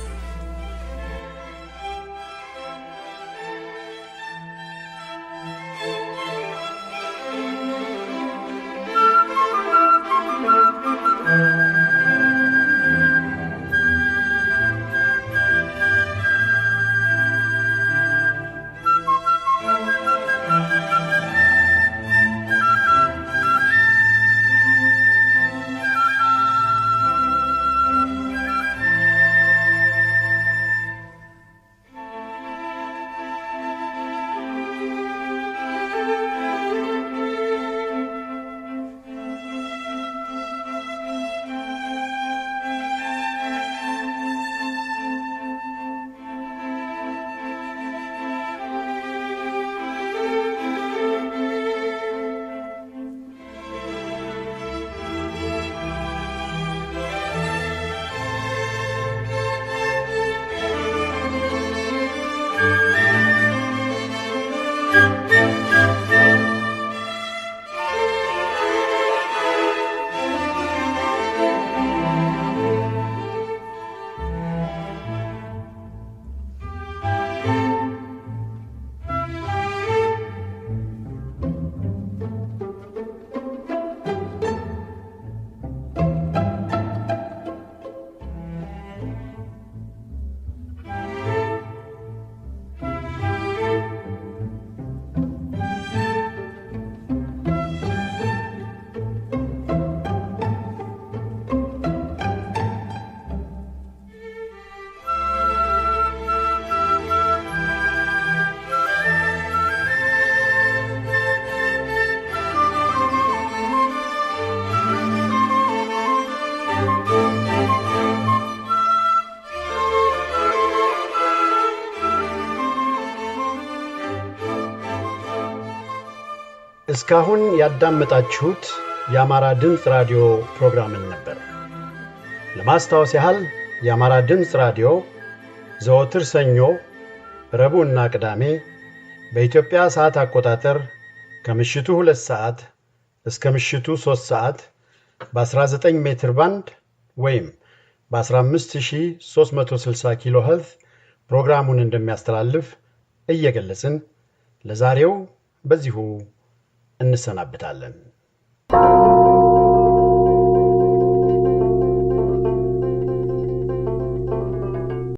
እስካሁን ያዳመጣችሁት የአማራ ድምጽ ራዲዮ ፕሮግራምን ነበር። ለማስታወስ ያህል የአማራ ድምጽ ራዲዮ ዘወትር ሰኞ፣ ረቡዕና ቅዳሜ በኢትዮጵያ ሰዓት አቆጣጠር ከምሽቱ 2 ሰዓት እስከ ምሽቱ 3 ሰዓት በ19 ሜትር ባንድ ወይም በ15360 ኪሎ ሄርዝ ፕሮግራሙን እንደሚያስተላልፍ እየገለጽን ለዛሬው በዚሁ እንሰናበታለን።